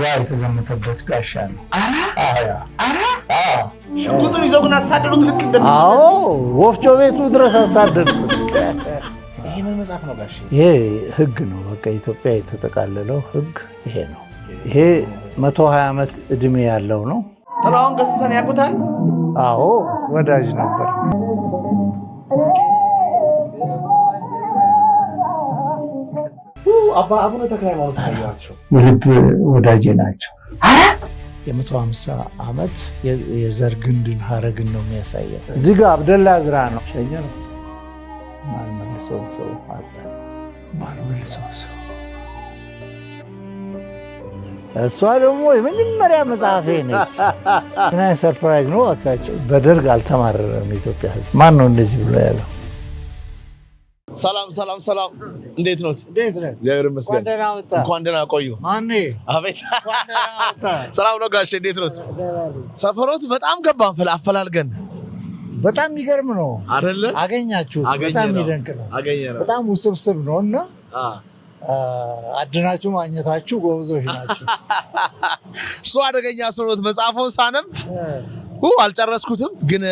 አድዋ የተዘመተበት ጋሻ ነው። አራ ሽጉጡን ይዘው ግን አሳደዱት ልክ እንደ ወፍጮ ቤቱ ድረስ አሳደዱት። ይሄ ምን መጽሐፍ ነው ጋሽ? ይሄ ህግ ነው። በቃ ኢትዮጵያ የተጠቃለለው ህግ ይሄ ነው። ይሄ 120 ዓመት እድሜ ያለው ነው። ጥላሁን ገሰሰን ያውቁታል? አዎ ወዳጅ ነበር። አቡነ ተክለ ሃይማኖት ታዩዋቸው የልብ ወዳጄ ናቸው። የ150 ዓመት የዘር ግንድን ሀረግን ነው የሚያሳየው። እዚህ ጋር አብደላ ዝራ ነው ሸኘ ነው ማልመልሰው ሰው አጣ ማልመልሰው ሰው። እሷ ደግሞ የመጀመሪያ መጽሐፌ ነች። እና ሰርፕራይዝ ነው አካቸው። በደርግ አልተማረረም ኢትዮጵያ ህዝብ። ማን ነው እንደዚህ ብሎ ያለው? ሰላም ሰላም ሰላም፣ እንዴት ነው? እንዴት ነህ? እግዚአብሔር ይመስገን። እንኳን ደህና ቆዩ። ማን ነህ? አቤት ሰላም ነው ጋሼ፣ እንዴት ነው? ሰፈሮት በጣም ገባን አፈላልገን። በጣም የሚገርም ነው አይደለ? አገኛችሁት። በጣም የሚደንቅ ነው። በጣም ውስብስብ ነውና አድናችሁ ማግኘታችሁ ጎበዞች ናችሁ። እሱ አደገኛ ሰውት መጽሐፉን ሳነብ አልጨረስኩትም፣ ግን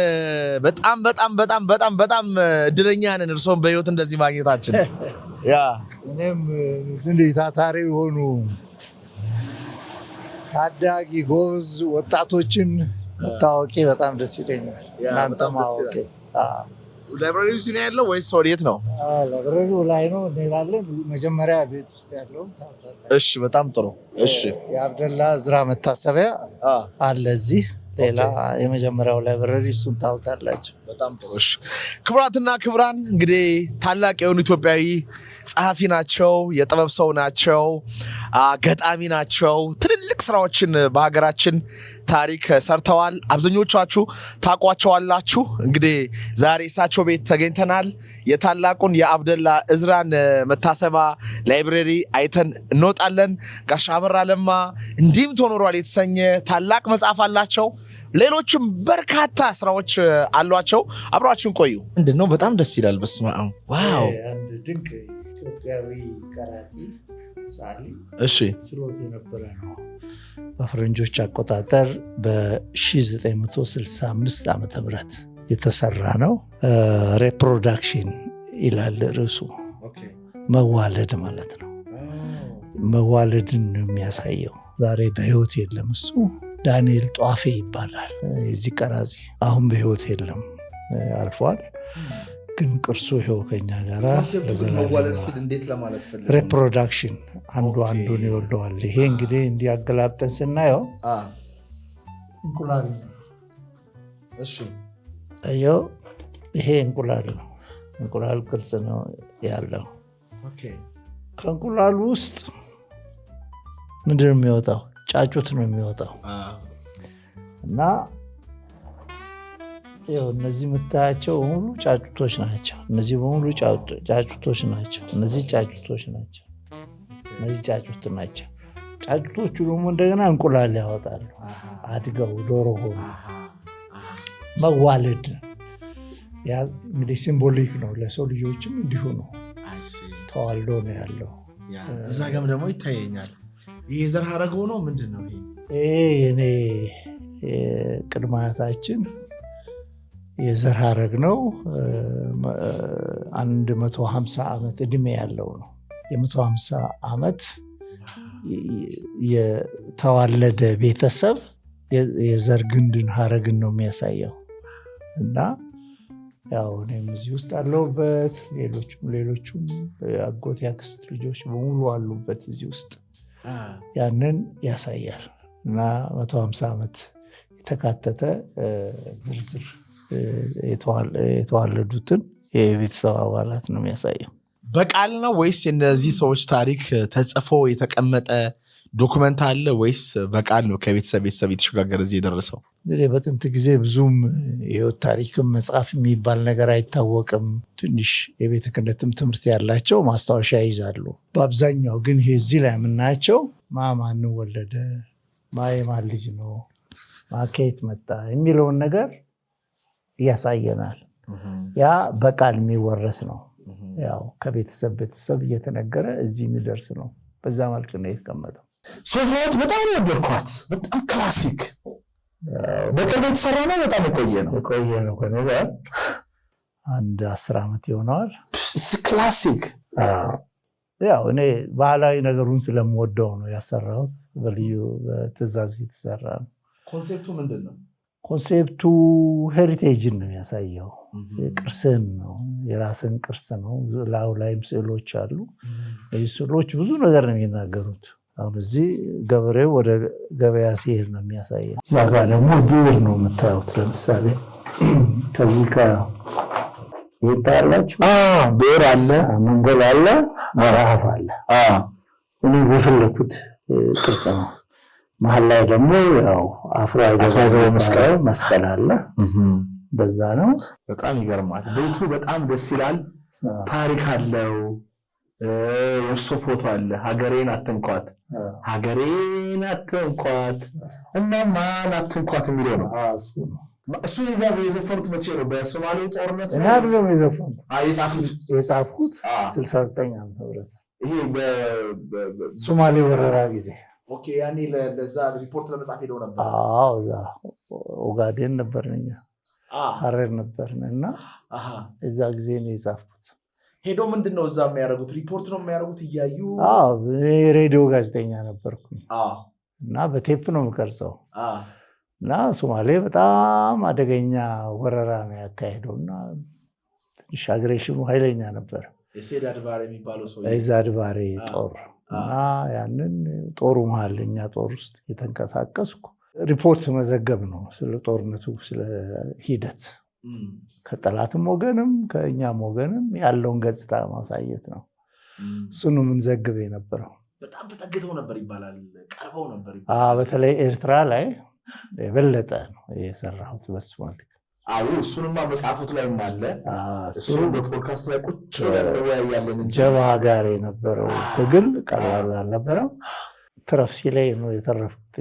በጣም በጣም በጣም በጣም በጣም እድለኛ ነን እርሶን በህይወት እንደዚህ ማግኘታችን። እኔም እንደ ታታሪ የሆኑ ታዳጊ ጎበዝ ወጣቶችን መታወቂ በጣም ደስ ይለኛል። እናንተ ማወቂ ላይብራሪው እዚህ ነው ያለው ወይስ ወዴት ነው? ላይብራሪው ላይ ነው እንላለን። መጀመሪያ ቤት ውስጥ ያለው ታውቃለህ? እሺ፣ በጣም ጥሩ። እሺ፣ የአብደላ ዝራ መታሰቢያ አለ እዚህ። ሌላ የመጀመሪያው ላይብራሪ እሱን ታውቃላችሁ። በጣም ጥሩ። እሺ፣ ክቡራትና ክቡራን እንግዲህ ታላቅ የሆኑ ኢትዮጵያዊ ጸሐፊ ናቸው፣ የጥበብ ሰው ናቸው፣ ገጣሚ ናቸው። ትልልቅ ስራዎችን በሀገራችን ታሪክ ሰርተዋል። አብዛኞቻችሁ ታውቋቸዋላችሁ። እንግዲህ ዛሬ እሳቸው ቤት ተገኝተናል። የታላቁን የአብደላ እዝራን መታሰቢያ ላይብረሪ አይተን እንወጣለን። ጋሽ አበራ ለማ እንዲህም ተኖሯል የተሰኘ ታላቅ መጽሐፍ አላቸው። ሌሎችም በርካታ ስራዎች አሏቸው። አብራችሁን ቆዩ። ምንድነው? በጣም ደስ ይላል። በስመ አብ ዋው! አንድ ድንቅ ኢትዮጵያዊ ቀራጺ ሳሊ እሺ ስሮት የነበረ ነው። በፈረንጆች አቆጣጠር በ1965 ዓመተ ምህረት የተሰራ ነው። ሪፕሮዳክሽን ይላል ርዕሱ። መዋለድ ማለት ነው። መዋለድን የሚያሳየው ዛሬ በህይወት የለም። እሱ ዳንኤል ጧፌ ይባላል። የዚህ ቀራጺ አሁን በህይወት የለም፣ አልፏል። ግን ቅርሱ ይኸው ከኛ ጋራ ሪፕሮዳክሽን አንዱ አንዱን ይወልደዋል። ይሄ እንግዲህ እንዲያገላብጠን ስናየው እንቁላል ነው። ይሄ እንቁላል ነው። እንቁላል ቅርጽ ነው ያለው። ከእንቁላሉ ውስጥ ምንድን ነው የሚወጣው? ጫጩት ነው የሚወጣው። እና እነዚህ የምታያቸው በሙሉ ጫጩቶች ናቸው። እነዚህ በሙሉ ጫጩቶች ናቸው። እነዚህ ጫጩቶች ናቸው። እነዚህ ጫጩት ናቸው። ጫጩቶቹ ደግሞ እንደገና እንቁላል ያወጣሉ። አድገው ዶሮ ሆኑ። መዋለድ እንግዲህ ሲምቦሊክ ነው። ለሰው ልጆችም እንዲሁ ነው። ተዋልዶ ነው ያለው። እዛ ጋም ደግሞ ይታየኛል። ይሄ ዘር ሀረግ ሆኖ ምንድን ነው? ይሄ የኔ ቅድመ አያታችን የዘር ሀረግ ነው። 150 ዓመት እድሜ ያለው ነው። የ150 ዓመት የተዋለደ ቤተሰብ የዘር ግንድን ሀረግን ነው የሚያሳየው። እና ያው እኔም እዚህ ውስጥ አለሁበት። ሌሎቹም አጎት ያክስት ልጆች በሙሉ አሉበት እዚህ ውስጥ። ያንን ያሳያል። እና 150 ዓመት የተካተተ ዝርዝር የተዋለዱትን የቤተሰብ አባላት ነው የሚያሳየው። በቃል ነው ወይስ እነዚህ ሰዎች ታሪክ ተጽፎ የተቀመጠ ዶክመንት አለ ወይስ በቃል ነው ከቤተሰብ የተሸጋገረ እዚህ የደረሰው? እንግዲህ በጥንት ጊዜ ብዙም የህይወት ታሪክም መጽሐፍ የሚባል ነገር አይታወቅም። ትንሽ የቤተ ክህነትም ትምህርት ያላቸው ማስታወሻ ይዛሉ። በአብዛኛው ግን ይሄ እዚህ ላይ የምናያቸው ማን ወለደ፣ የማን ልጅ ነው፣ ከየት መጣ የሚለውን ነገር ያሳየናል። ያ በቃል የሚወረስ ነው። ያው ከቤተሰብ ቤተሰብ እየተነገረ እዚህ የሚደርስ ነው። በዛ መልክ ነው የተቀመጠው። ሶፋዎች በጣም ወደድኳት። በጣም ክላሲክ በቅርብ የተሰራ ነው። በጣም የቆየ ነው ከኔ ጋር አንድ 10 ዓመት ይሆነዋል። ክላሲክ ያው እኔ ባህላዊ ነገሩን ስለምወደው ነው ያሰራሁት። በልዩ በትዕዛዝ የተሰራ ነው። ኮንሴፕቱ ምንድን ነው? ኮንሴፕቱ ሄሪቴጅን ነው የሚያሳየው። ቅርስን ነው፣ የራስን ቅርስ ነው። ላዩ ላይም ስዕሎች አሉ። እነዚህ ስዕሎች ብዙ ነገር ነው የሚናገሩት። አሁን እዚህ ገበሬው ወደ ገበያ ሲሄድ ነው የሚያሳየው። እዛ ጋር ደግሞ ብዕር ነው የምታዩት። ለምሳሌ ከዚህ ይታያላችሁ። ብዕር አለ፣ መንጎል አለ፣ መጽሐፍ አለ። እኔ በፈለኩት ቅርጽ ነው። መሀል ላይ ደግሞ ያው አፍሮ አይገባው መስቀል አለ። በዛ ነው። በጣም ይገርማል። ቤቱ በጣም ደስ ይላል። ታሪክ አለው። የእርሶ ፎቶ አለ። ሀገሬን አትንኳት፣ ሀገሬን አትንኳት እና ማን አትንኳት የሚለው ነው። እሱ የዘፈኑት መቼ ነው? በሶማሌው ጦርነት እና አይደለም የዘፈኑት? የጻፉት 69 ዓመተ ምህረት ይሄ ሶማሌ ወረራ ጊዜ። ኦኬ፣ ያኔ ለዛ ሪፖርት ለመጻፍ ሄደው ነበር። አዎ፣ ኦጋዴን ነበርኛ፣ ሀረር ነበርን እና እዛ ጊዜ ነው የጻፍኩት። ሄዶ ምንድነው እዛ የሚያደርጉት? ሪፖርት ነው የሚያደርጉት እያዩ? አዎ፣ ሬዲዮ ጋዜጠኛ ነበርኩኝ እና በቴፕ ነው የምቀርጸው። እና ሶማሌ በጣም አደገኛ ወረራ ነው ያካሄደው እና ትንሽ አግሬሽኑ ኃይለኛ ነበር። የሴዳድ ባሬ የሚባለው ሰው የሴዳድ ባሬ ጦር እና ያንን ጦሩ መሀል እኛ ጦር ውስጥ የተንቀሳቀስኩ ሪፖርት መዘገብ ነው ስለ ጦርነቱ፣ ስለ ሂደት ከጠላትም ወገንም ከእኛም ወገንም ያለውን ገጽታ ማሳየት ነው። እሱን የምንዘግብ የነበረው። በጣም ተጠግተው ነበር ይባላል፣ ቀርበው ነበር ይባላል። በተለይ ኤርትራ ላይ የበለጠ ነው የሰራሁት በሱ ማለት። እሱንማ መጽሐፉት ላይም አለ። እሱን በፖድካስት ላይ ቁጭ ያለን ጀብሃ ጋር የነበረው ትግል ቀላል አልነበረም። ትረፍ ሲለኝ ነው የተረፍኩት።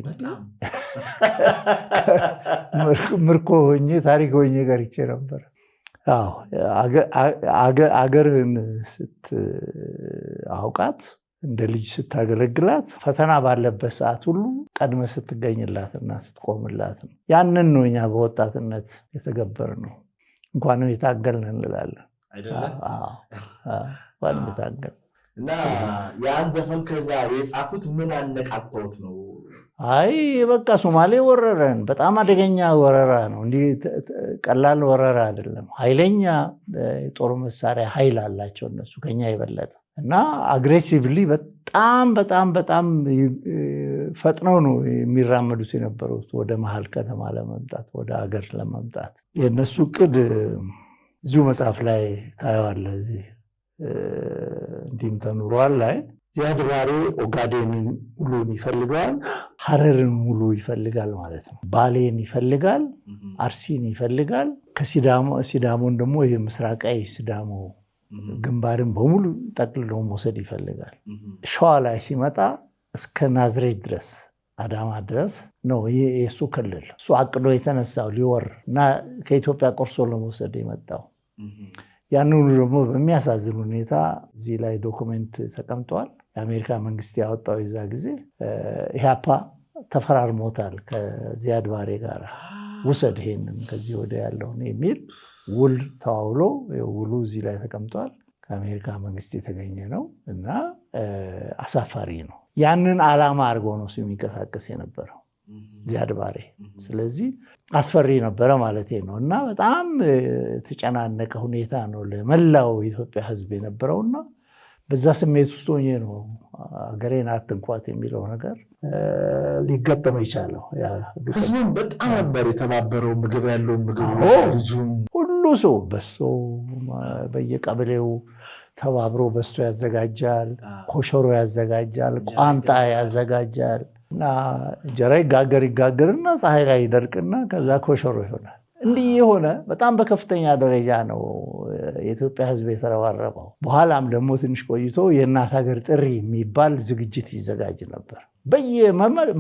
ምርኮ ሆኜ ታሪክ ሆኜ ቀርቼ ነበር። አገርህን ስትአውቃት እንደ ልጅ ስታገለግላት ፈተና ባለበት ሰዓት ሁሉ ቀድመ ስትገኝላትና ስትቆምላት ነው። ያንን ነው እኛ በወጣትነት የተገበርነው። እንኳንም የታገልን እንላለን እንኳንም የታገልን እና ያን ዘፈን ከዛ የጻፉት ምን አነቃቅተውት ነው? አይ በቃ ሶማሌ ወረረን። በጣም አደገኛ ወረራ ነው። እንዲህ ቀላል ወረራ አይደለም። ኃይለኛ የጦር መሳሪያ ኃይል አላቸው እነሱ ከኛ የበለጠ እና አግሬሲቭሊ በጣም በጣም በጣም ፈጥነው ነው የሚራመዱት የነበሩት ወደ መሀል ከተማ ለመምጣት፣ ወደ ሀገር ለመምጣት። የእነሱ እቅድ እዚሁ መጽሐፍ ላይ ታየዋለህ። እዚህ እንዲህም ተኑሯል ላይ ዚያድ ባሬ ኦጋዴንን ሙሉን ይፈልጋል፣ ሀረርን ሙሉ ይፈልጋል ማለት ነው። ባሌን ይፈልጋል፣ አርሲን ይፈልጋል። ከሲዳሞን ደግሞ ይህ ምስራቃዊ ሲዳሞ ግንባርን በሙሉ ጠቅልሎ መውሰድ ይፈልጋል። ሸዋ ላይ ሲመጣ እስከ ናዝሬት ድረስ አዳማ ድረስ ነው የእሱ ክልል። እሱ አቅዶ የተነሳው ሊወር እና ከኢትዮጵያ ቆርሶ ለመውሰድ የመጣው። ያንኑ ደግሞ በሚያሳዝን ሁኔታ እዚህ ላይ ዶክመንት ተቀምጠዋል። የአሜሪካ መንግስት ያወጣው የዛ ጊዜ ኢህአፓ ተፈራርሞታል ከዚያድ ባሬ ጋር ውሰድ ይሄንን ከዚህ ወደ ያለውን የሚል ውል ተዋውሎ ውሉ እዚህ ላይ ተቀምጧል። ከአሜሪካ መንግስት የተገኘ ነው እና አሳፋሪ ነው። ያንን ዓላማ አድርጎ ነው የሚንቀሳቀስ የነበረው ዚያድ ባሬ። ስለዚህ አስፈሪ ነበረ ማለት ነው እና በጣም የተጨናነቀ ሁኔታ ነው ለመላው ኢትዮጵያ ሕዝብ የነበረውና በዛ ስሜት ውስጥ ሆኜ ነው ሀገሬን አትንኳት የሚለው ነገር ሊገጠም የቻለው። ህዝቡን በጣም ነበር የተባበረው። ምግብ ያለው ምግብ ልጁም ሁሉ ሰው በሶ በየቀበሌው ተባብሮ በሶ ያዘጋጃል፣ ኮሸሮ ያዘጋጃል፣ ቋንጣ ያዘጋጃል እና እንጀራ ይጋገርና ፀሐይ ላይ ይደርቅና ከዛ ኮሸሮ ይሆናል። እንዲህ የሆነ በጣም በከፍተኛ ደረጃ ነው የኢትዮጵያ ህዝብ የተረባረበው። በኋላም ደግሞ ትንሽ ቆይቶ የእናት ሀገር ጥሪ የሚባል ዝግጅት ይዘጋጅ ነበር።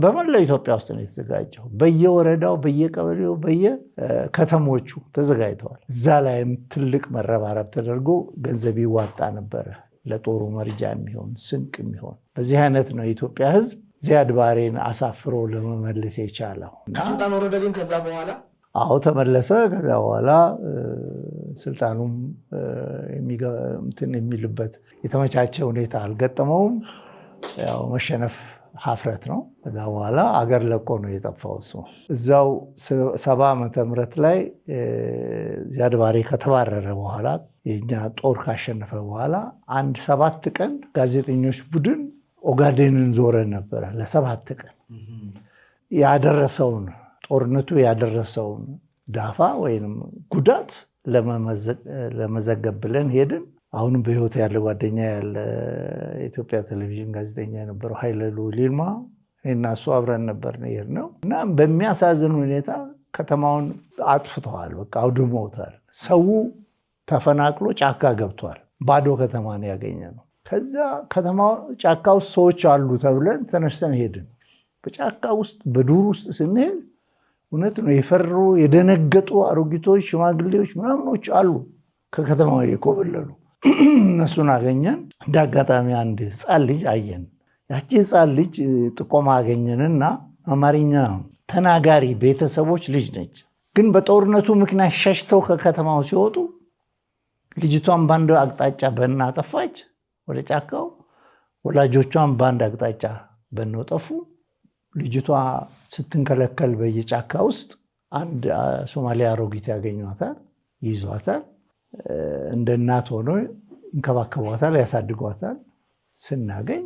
በመላው ኢትዮጵያ ውስጥ ነው የተዘጋጀው። በየወረዳው፣ በየቀበሌው፣ በየከተሞቹ ተዘጋጅተዋል። እዛ ላይም ትልቅ መረባረብ ተደርጎ ገንዘብ ይዋጣ ነበረ ለጦሩ መርጃ የሚሆን ስንቅ የሚሆን። በዚህ አይነት ነው የኢትዮጵያ ህዝብ ዚያድ ባሬን አሳፍሮ ለመመለስ የቻለው። ከስልጣን ወረደ ግን ከዛ በኋላ አዎ ተመለሰ። ከዛ በኋላ ስልጣኑም የሚልበት የተመቻቸ ሁኔታ አልገጠመውም። ያው መሸነፍ ሀፍረት ነው። ከዛ በኋላ አገር ለቆ ነው የጠፋው እሱ። እዛው 70 ዓመተ ምህረት ላይ ዚያድ ባሬ ከተባረረ በኋላ የኛ ጦር ካሸነፈ በኋላ አንድ 7 ቀን ጋዜጠኞች ቡድን ኦጋዴንን ዞረ ነበረ ለ7 ቀን። ያደረሰውን ጦርነቱ ያደረሰውን ዳፋ ወይም ጉዳት ለመዘገብ ብለን ሄድን። አሁንም በህይወት ያለ ጓደኛ ያለ የኢትዮጵያ ቴሌቪዥን ጋዜጠኛ የነበረው ኃይለ ልዑል ይልማ እና እሱ አብረን ነበር ነው እና በሚያሳዝን ሁኔታ ከተማውን አጥፍተዋል። በቃ አውድመውታል። ሰው ተፈናቅሎ ጫካ ገብቷል። ባዶ ከተማ ነው ያገኘነው። ከዛ ከተማው ጫካ ውስጥ ሰዎች አሉ ተብለን ተነስተን ሄድን። በጫካ ውስጥ በዱር ውስጥ ስንሄድ እውነት ነው የፈሩ የደነገጡ አሮጊቶች፣ ሽማግሌዎች ምናምኖች አሉ ከከተማው የኮበለሉ። እነሱን አገኘን። እንደ አጋጣሚ አንድ ህፃን ልጅ አየን። ያቺ ህፃን ልጅ ጥቆማ አገኘንና አማርኛ ተናጋሪ ቤተሰቦች ልጅ ነች። ግን በጦርነቱ ምክንያት ሸሽተው ከከተማው ሲወጡ ልጅቷን በአንድ አቅጣጫ በእና ጠፋች ወደ ጫካው፣ ወላጆቿን በአንድ አቅጣጫ በእነው ጠፉ። ልጅቷ ስትንከለከል በየጫካ ውስጥ አንድ ሶማሊያ አሮጊት ያገኟታል፣ ይይዟታል። እንደ እናት ሆኖ ይንከባከቧታል፣ ያሳድጓታል። ስናገኝ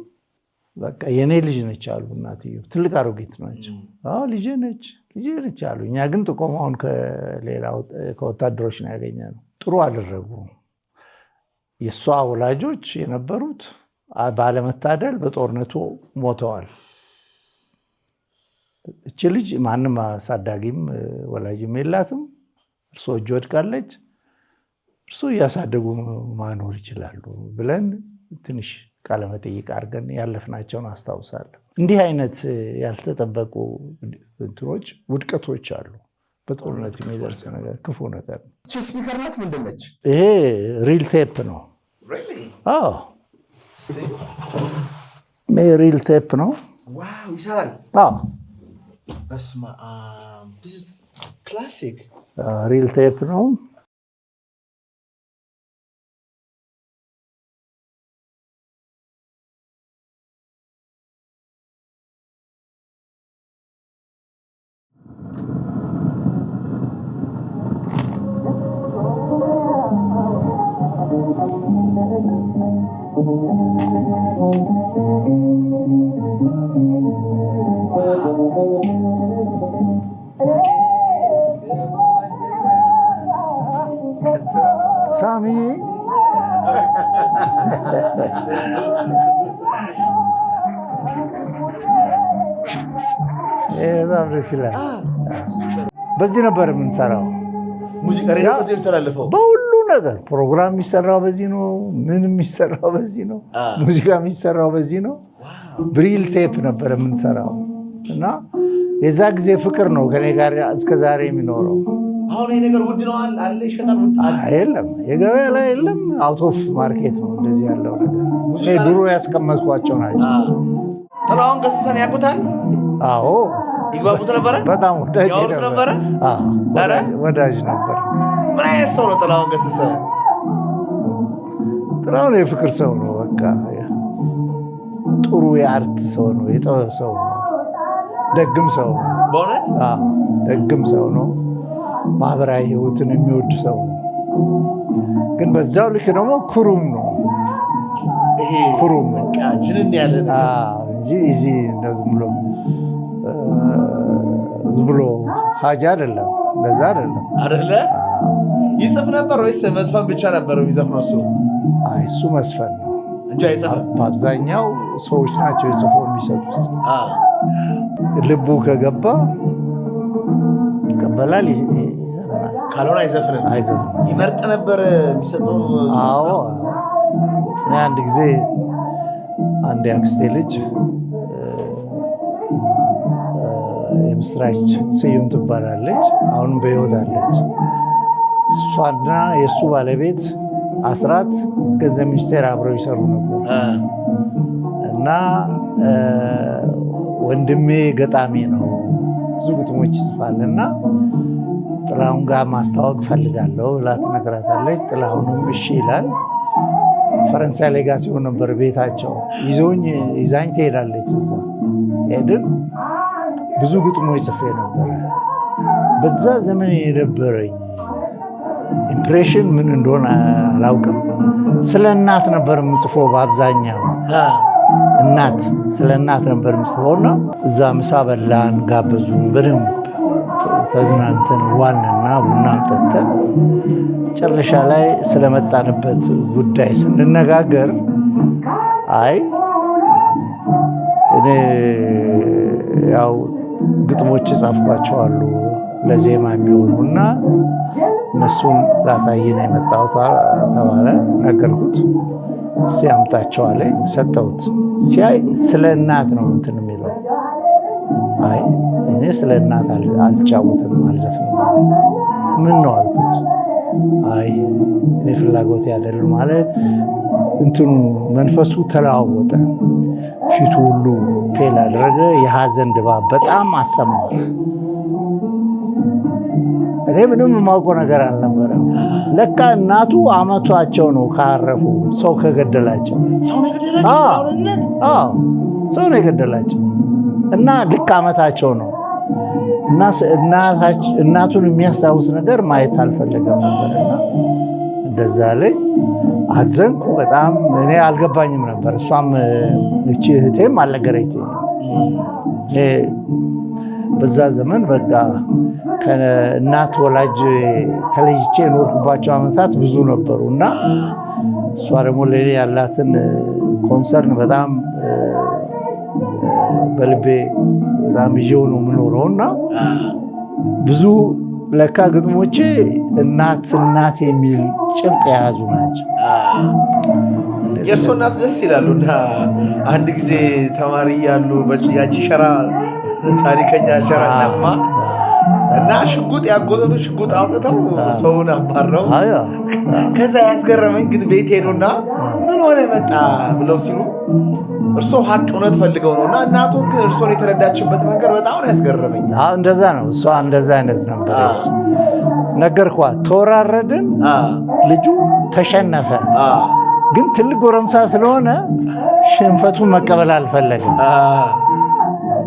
በቃ የኔ ልጅ ነች አሉ እናትየው። ትልቅ አሮጊት ናቸው። አዎ ልጄ ነች አሉ። እኛ ግን ጥቆማውን ከወታደሮች ነው ያገኘነው። ጥሩ አደረጉ። የእሷ ወላጆች የነበሩት ባለመታደል በጦርነቱ ሞተዋል። እቺ ልጅ ማንም አሳዳጊም ወላጅም የላትም። እርሶ እጅ ወድቃለች። እርሱ እያሳደጉ ማኖር ይችላሉ ብለን ትንሽ ቃለመጠይቅ አድርገን ያለፍናቸውን አስታውሳለሁ። እንዲህ አይነት ያልተጠበቁ እንትኖች ውድቀቶች አሉ። በጦርነት የሚደርስ ነገር ክፉ ነገር ነው። ስፒከር ናት ምንድን ነች? ይሄ ሪል ቴፕ ነው። ሪል ቴፕ ነው። ይሰራል። በስመ አብ ክላሲክ ሪል ቴፕ ነው። ሳሚ በጣም ደስ ይላል። በዚህ ነበር የምንሰራው። ሙዚቃ ሬዲዮ በዚህ ተላለፈው። በሁሉ ነገር ፕሮግራም የሚሰራው በዚህ ነው። ምን የሚሰራው በዚህ ነው። ሙዚቃ የሚሰራው በዚህ ነው። ብሪል ቴፕ ነበር የምንሰራው እና የዛ ጊዜ ፍቅር ነው ከኔ ጋር እስከዛሬ የሚኖረው። አሁን ይሄ ነገር ውድ ነው አለ ይሸጣል? የለም፣ የገበያ ላይ የለም። አውት ኦፍ ማርኬት ነው እንደዚህ ያለው ነገር። እኔ ድሮ ያስቀመጥኳቸው ናቸው። ጥላሁን ገሰሰን ያውቁታል? አዎ። ይጓጉት ነበረ? በጣም ወዳጅ ነበረ። ወዳጅ ነበር። ምን አይነት ሰው ነው ጥላሁን ገሰሰ? ጥላሁን የፍቅር ሰው ነው። በቃ ጥሩ የአርት ሰው ነው፣ የጥበብ ሰው ነው፣ ደግም ሰው ነው። በእውነት ደግም ሰው ነው። ማህበራዊ ህይወትን የሚወድ ሰው ነው። ግን በዛው ልክ ደግሞ ኩሩም ነው። ይሄ ኩሩም ጅንን ያለ እንጂ እዚህ ዝም ብሎ ሀጃ አይደለም። ለዛ አይደለም አይደለ? ይጽፍ ነበር ወይስ መዝፈን ብቻ ነበር የሚዘፍነው እሱ? እሱ መዝፈን ነው እንጂ አይጽፍም። በአብዛኛው ሰዎች ናቸው የጽፎ የሚሰጡት። ልቡ ከገባ ይቀበላል፣ ይዘፍናል። ካልሆነ አይዘፍንም። ይመርጥ ነበር የሚሰጠውን። አዎ። እኔ አንድ ጊዜ አንድ የአክስቴ ልጅ የምስራች ስዩም ትባላለች፣ አሁንም በሕይወት አለች። እሷና የእሱ ባለቤት አስራት ገንዘብ ሚኒስቴር አብረው ይሰሩ ነበር እና ወንድሜ ገጣሚ ነው፣ ብዙ ግጥሞች ይጽፋልና ጥላሁን ጋር ማስተዋወቅ ፈልጋለሁ ብላ ትነግራታለች። ጥላሁንም እሺ ይላል። ፈረንሳይ ላይ ጋር ሲሆን ነበር ቤታቸው። ይዛኝ ትሄዳለች። እዛ ሄድን። ብዙ ግጥሞች ጽፌ ነበረ። በዛ ዘመን የነበረኝ ኢምፕሬሽን ምን እንደሆነ አላውቅም። ስለ እናት ነበር የምጽፈው በአብዛኛው። ስለ እናት ነበር የምጽፈውና እዛ ምሳ በላን፣ ጋበዙን፣ በደንብ ተዝናንተን ዋልንና ቡናም ጠጥተን መጨረሻ ላይ ስለመጣንበት ጉዳይ ስንነጋገር አይ እኔ ያው ግጥሞች ጻፍኳቸዋሉ ለዜማ የሚሆኑና እነሱን ላሳየን የመጣሁት ተባለ። ነገርኩት። ሲያምጣቸው አለኝ፣ ሰጠሁት። ሲያይ ስለ እናት ነው እንትን የሚለው። አይ እኔ ስለ እናት አልጫወትም አልዘፍንም። ምን ነው አልኩት። አይ እኔ ፍላጎት አይደለም ማለት እንትኑ መንፈሱ ተለዋወጠ። ፊቱ ሁሉ ፔል አደረገ። የሐዘን ድባብ በጣም አሰማ። እኔ ምንም የማውቀው ነገር አልነበረም። ለካ እናቱ አመቷቸው ነው ካረፉ፣ ሰው ከገደላቸው። ሰው ነው የገደላቸው እና ልክ አመታቸው ነው። እና እናቱን የሚያስታውስ ነገር ማየት አልፈለገም ነበርና እንደዛ ላይ አዘንኩ በጣም። እኔ አልገባኝም ነበር። እሷም እቺ እህቴም አልነገረችኝም። በዛ ዘመን በቃ ከእናት ወላጅ ተለይቼ የኖርኩባቸው ዓመታት ብዙ ነበሩ እና እሷ ደግሞ ለእኔ ያላትን ኮንሰርን በጣም በልቤ በጣም ይዤው ነው የምኖረው እና ብዙ ለካ ግጥሞቼ እናት የሚል ጭብጥ የያዙ ናቸው። የእርሶ እናት ደስ ይላሉ እና አንድ ጊዜ ተማሪ ያሉ ያቺ ሸራ ታሪከኛ ሸራ ጫማ እና ሽጉጥ ያጎዘቱ ሽጉጥ አውጥተው ሰውን አባረው። ከዛ ያስገረመኝ ግን ቤት ሄዱና ምን ሆነ መጣ ብለው ሲሉ እርሶ ሀቅ እውነት ፈልገው ነው እና እናቶት ግን እርሶን የተረዳችበት መንገድ በጣም ነው ያስገረመኝ። እንደዛ ነው። እሷ እንደዛ አይነት ነበር። ነገርኳት። ተወራረድን። ልጁ ተሸነፈ። ግን ትልቅ ጎረምሳ ስለሆነ ሽንፈቱን መቀበል አልፈለግም።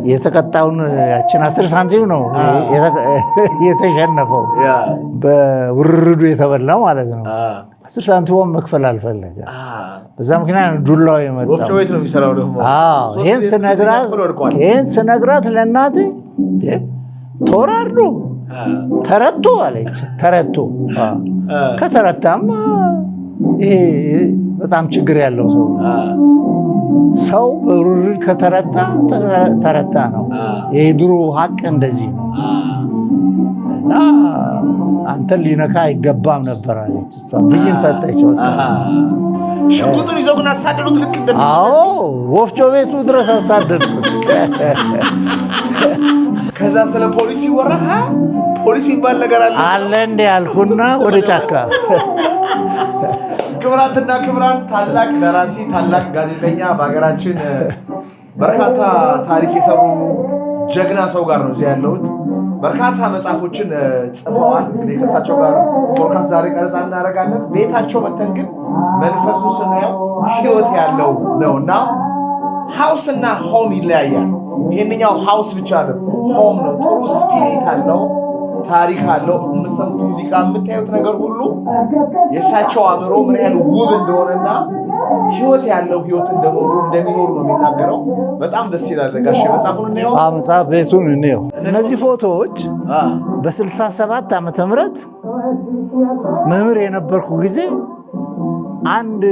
የተቀጣውን ያችን 10 ሳንቲም ነው የተሸነፈው። በውርርዱ የተበላው ማለት ነው። 10 ሳንቲም መክፈል አልፈለገም። በዛ ምክንያት ዱላው የመጣው ወፍጮ ቤት ነው የሚሰራው ደግሞ። ይሄን ስነግራት ለእናቴ ተወራርዶ ተረቶ አለች። ተረቶ ከተረታማ ይሄ በጣም ችግር ያለው ሰው በውርርድ ከተረታ ነው። የድሮ ሀቅ እንደዚህ ነው እና አንተን ሊነካ አይገባም ነበር አለች። እሷ ብይን ሰጠች። ሽጉጡን ይዘው ግን አሳደዱት። ልክ እንደ ወፍጮ ቤቱ ድረስ አሳደዱት። ከዛ ስለ ፖሊስ ይወራ። ፖሊስ የሚባል ነገር አለ እንዴ ያልኩና ወደ ጫካ። ክብራትና ክብራን፣ ታላቅ ደራሲ ታላቅ ጋዜጠኛ በሀገራችን በርካታ ታሪክ የሰሩ ጀግና ሰው ጋር ነው እዚህ ያለሁት። በርካታ መጽሐፎችን ጽፈዋል። እንግዲህ ከእሳቸው ጋር ፖድካስት ዛሬ ቀረጻ እናደርጋለን። ቤታቸው መተን ግን መንፈሱ ስናየው ህይወት ያለው ነው እና ሃውስ እና ሆም ይለያያል። ይሄንኛው ሃውስ ብቻ ነው፣ ሆም ነው። ጥሩ ስፒሪት አለው፣ ታሪክ አለው። የምትሰሙት ሙዚቃ፣ የምታዩት ነገር ሁሉ የእሳቸው አእምሮ ምን ያህል ውብ እንደሆነና ህይወት ያለው ህይወት እንደሚኖሩ ነው የሚናገረው። በጣም ደስ ይላል። ጋሼ መጽሐፉን እንየው። መጽሐፍ ቤቱን እንየው። እነዚህ ፎቶዎች በ67 ዓመተ ምህረት መምህር የነበርኩ ጊዜ አንድ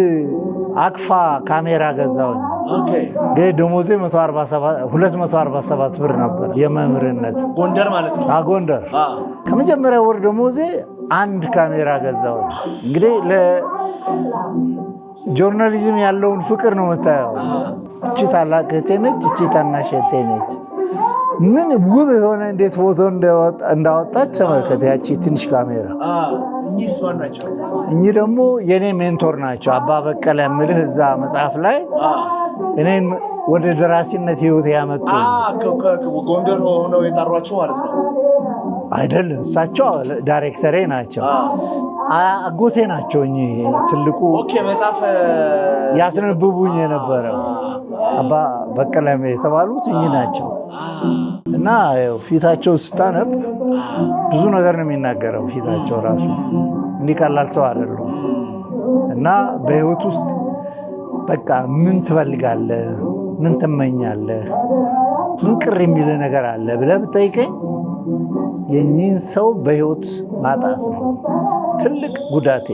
አክፋ ካሜራ ገዛሁኝ። እንግዲህ ደሞዜ 247 ብር ነበር የመምህርነት። ጎንደር ማለት ነው። ጎንደር። ከመጀመሪያ ወር ደሞዜ አንድ ካሜራ ገዛሁኝ። እንግዲህ ለጆርናሊዝም ያለውን ፍቅር ነው የምታየው። እቺ ታላቅ እህቴ ነች፣ እቺ ታናሽ እህቴ ነች። ምን ውብ የሆነ እንዴት ፎቶ እንዳወጣች ተመልከት። ያቺ ትንሽ ካሜራ። እኚህ ደግሞ የኔ ሜንቶር ናቸው። አባ በቀለ የምልህ እዛ መጽሐፍ ላይ እኔን ወደ ደራሲነት ህይወት ያመጡ ጎንደር ሆነው የጠሯቸው ማለት ነው አይደለም? እሳቸው ዳይሬክተሬ ናቸው። አጎቴ ናቸው እኚህ ትልቁ መጽሐፍ ያስነብቡኝ የነበረው አባ በቀለ የተባሉት እኚህ ናቸው። እና ፊታቸው ስታነብ ብዙ ነገር ነው የሚናገረው። ፊታቸው ራሱ እንዲህ ቀላል ሰው አይደሉም። እና በህይወት ውስጥ በቃ ምን ትፈልጋለህ፣ ምን ትመኛለህ፣ ምን ቅር የሚል ነገር አለ ብለህ ብጠይቀኝ የእኚህን ሰው በህይወት ማጣት ነው ትልቅ ጉዳቴ።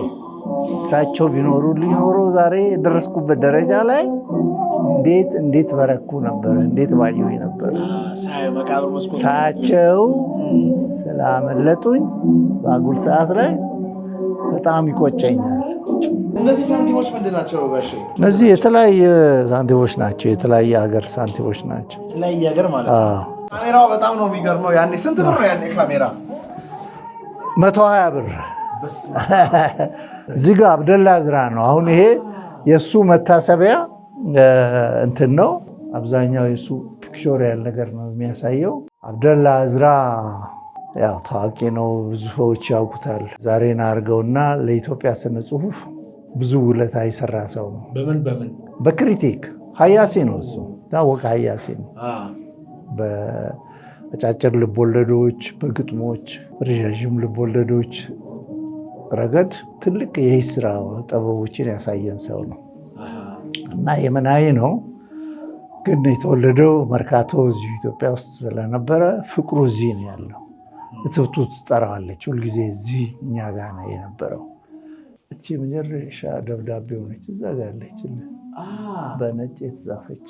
እሳቸው ቢኖሩ ሊኖሩ ዛሬ የደረስኩበት ደረጃ ላይ እንዴት በረኩ ነበር፣ እንዴት ባዩኝ ነበር። እሳቸው ስላመለጡኝ በአጉል ሰዓት ላይ በጣም ይቆጨኛል። እነዚህ ሳንቲሞች ምንድን ናቸው ጋሼ? እነዚህ የተለያየ ሳንቲሞች ናቸው። የተለያየ ሀገር ሳንቲሞች ናቸው። የተለያየ ሀገር ማለት ነው። ካሜራው በጣም ነው የሚገርመው። ያኔ ስንት ብር ነው ያኔ ካሜራ? 120 ብር። እዚህ ጋር አብደላ እዝራ ነው። አሁን ይሄ የእሱ መታሰቢያ እንትን ነው። አብዛኛው የእሱ ፒክቸሪያል ነገር ነው የሚያሳየው። አብደላ እዝራ ያው ታዋቂ ነው፣ ብዙ ሰዎች ያውቁታል። ዛሬን አድርገውና ለኢትዮጵያ ስነ ጽሁፍ ብዙ ውለታ የሰራ ሰው ነው። በምን በክሪቲክ ሀያሲ ነው። እሱ ታወቀ ሀያሲ ነው። በአጫጭር ልቦለዶች፣ በግጥሞች፣ ረዣዥም ልቦለዶች ረገድ ትልቅ የሂስ ስራ ጥበቦችን ያሳየን ሰው ነው እና የመናዊ ነው። ግን የተወለደው መርካቶ እዚሁ ኢትዮጵያ ውስጥ ስለነበረ ፍቅሩ እዚህ ነው ያለው። እትብቱ ትጠራዋለች ሁልጊዜ እዚህ እኛ ጋር ነው የነበረው። እቺ መጨረሻ ደብዳቤ ሆነች እዛ ጋር አለች በነጭ የተጻፈች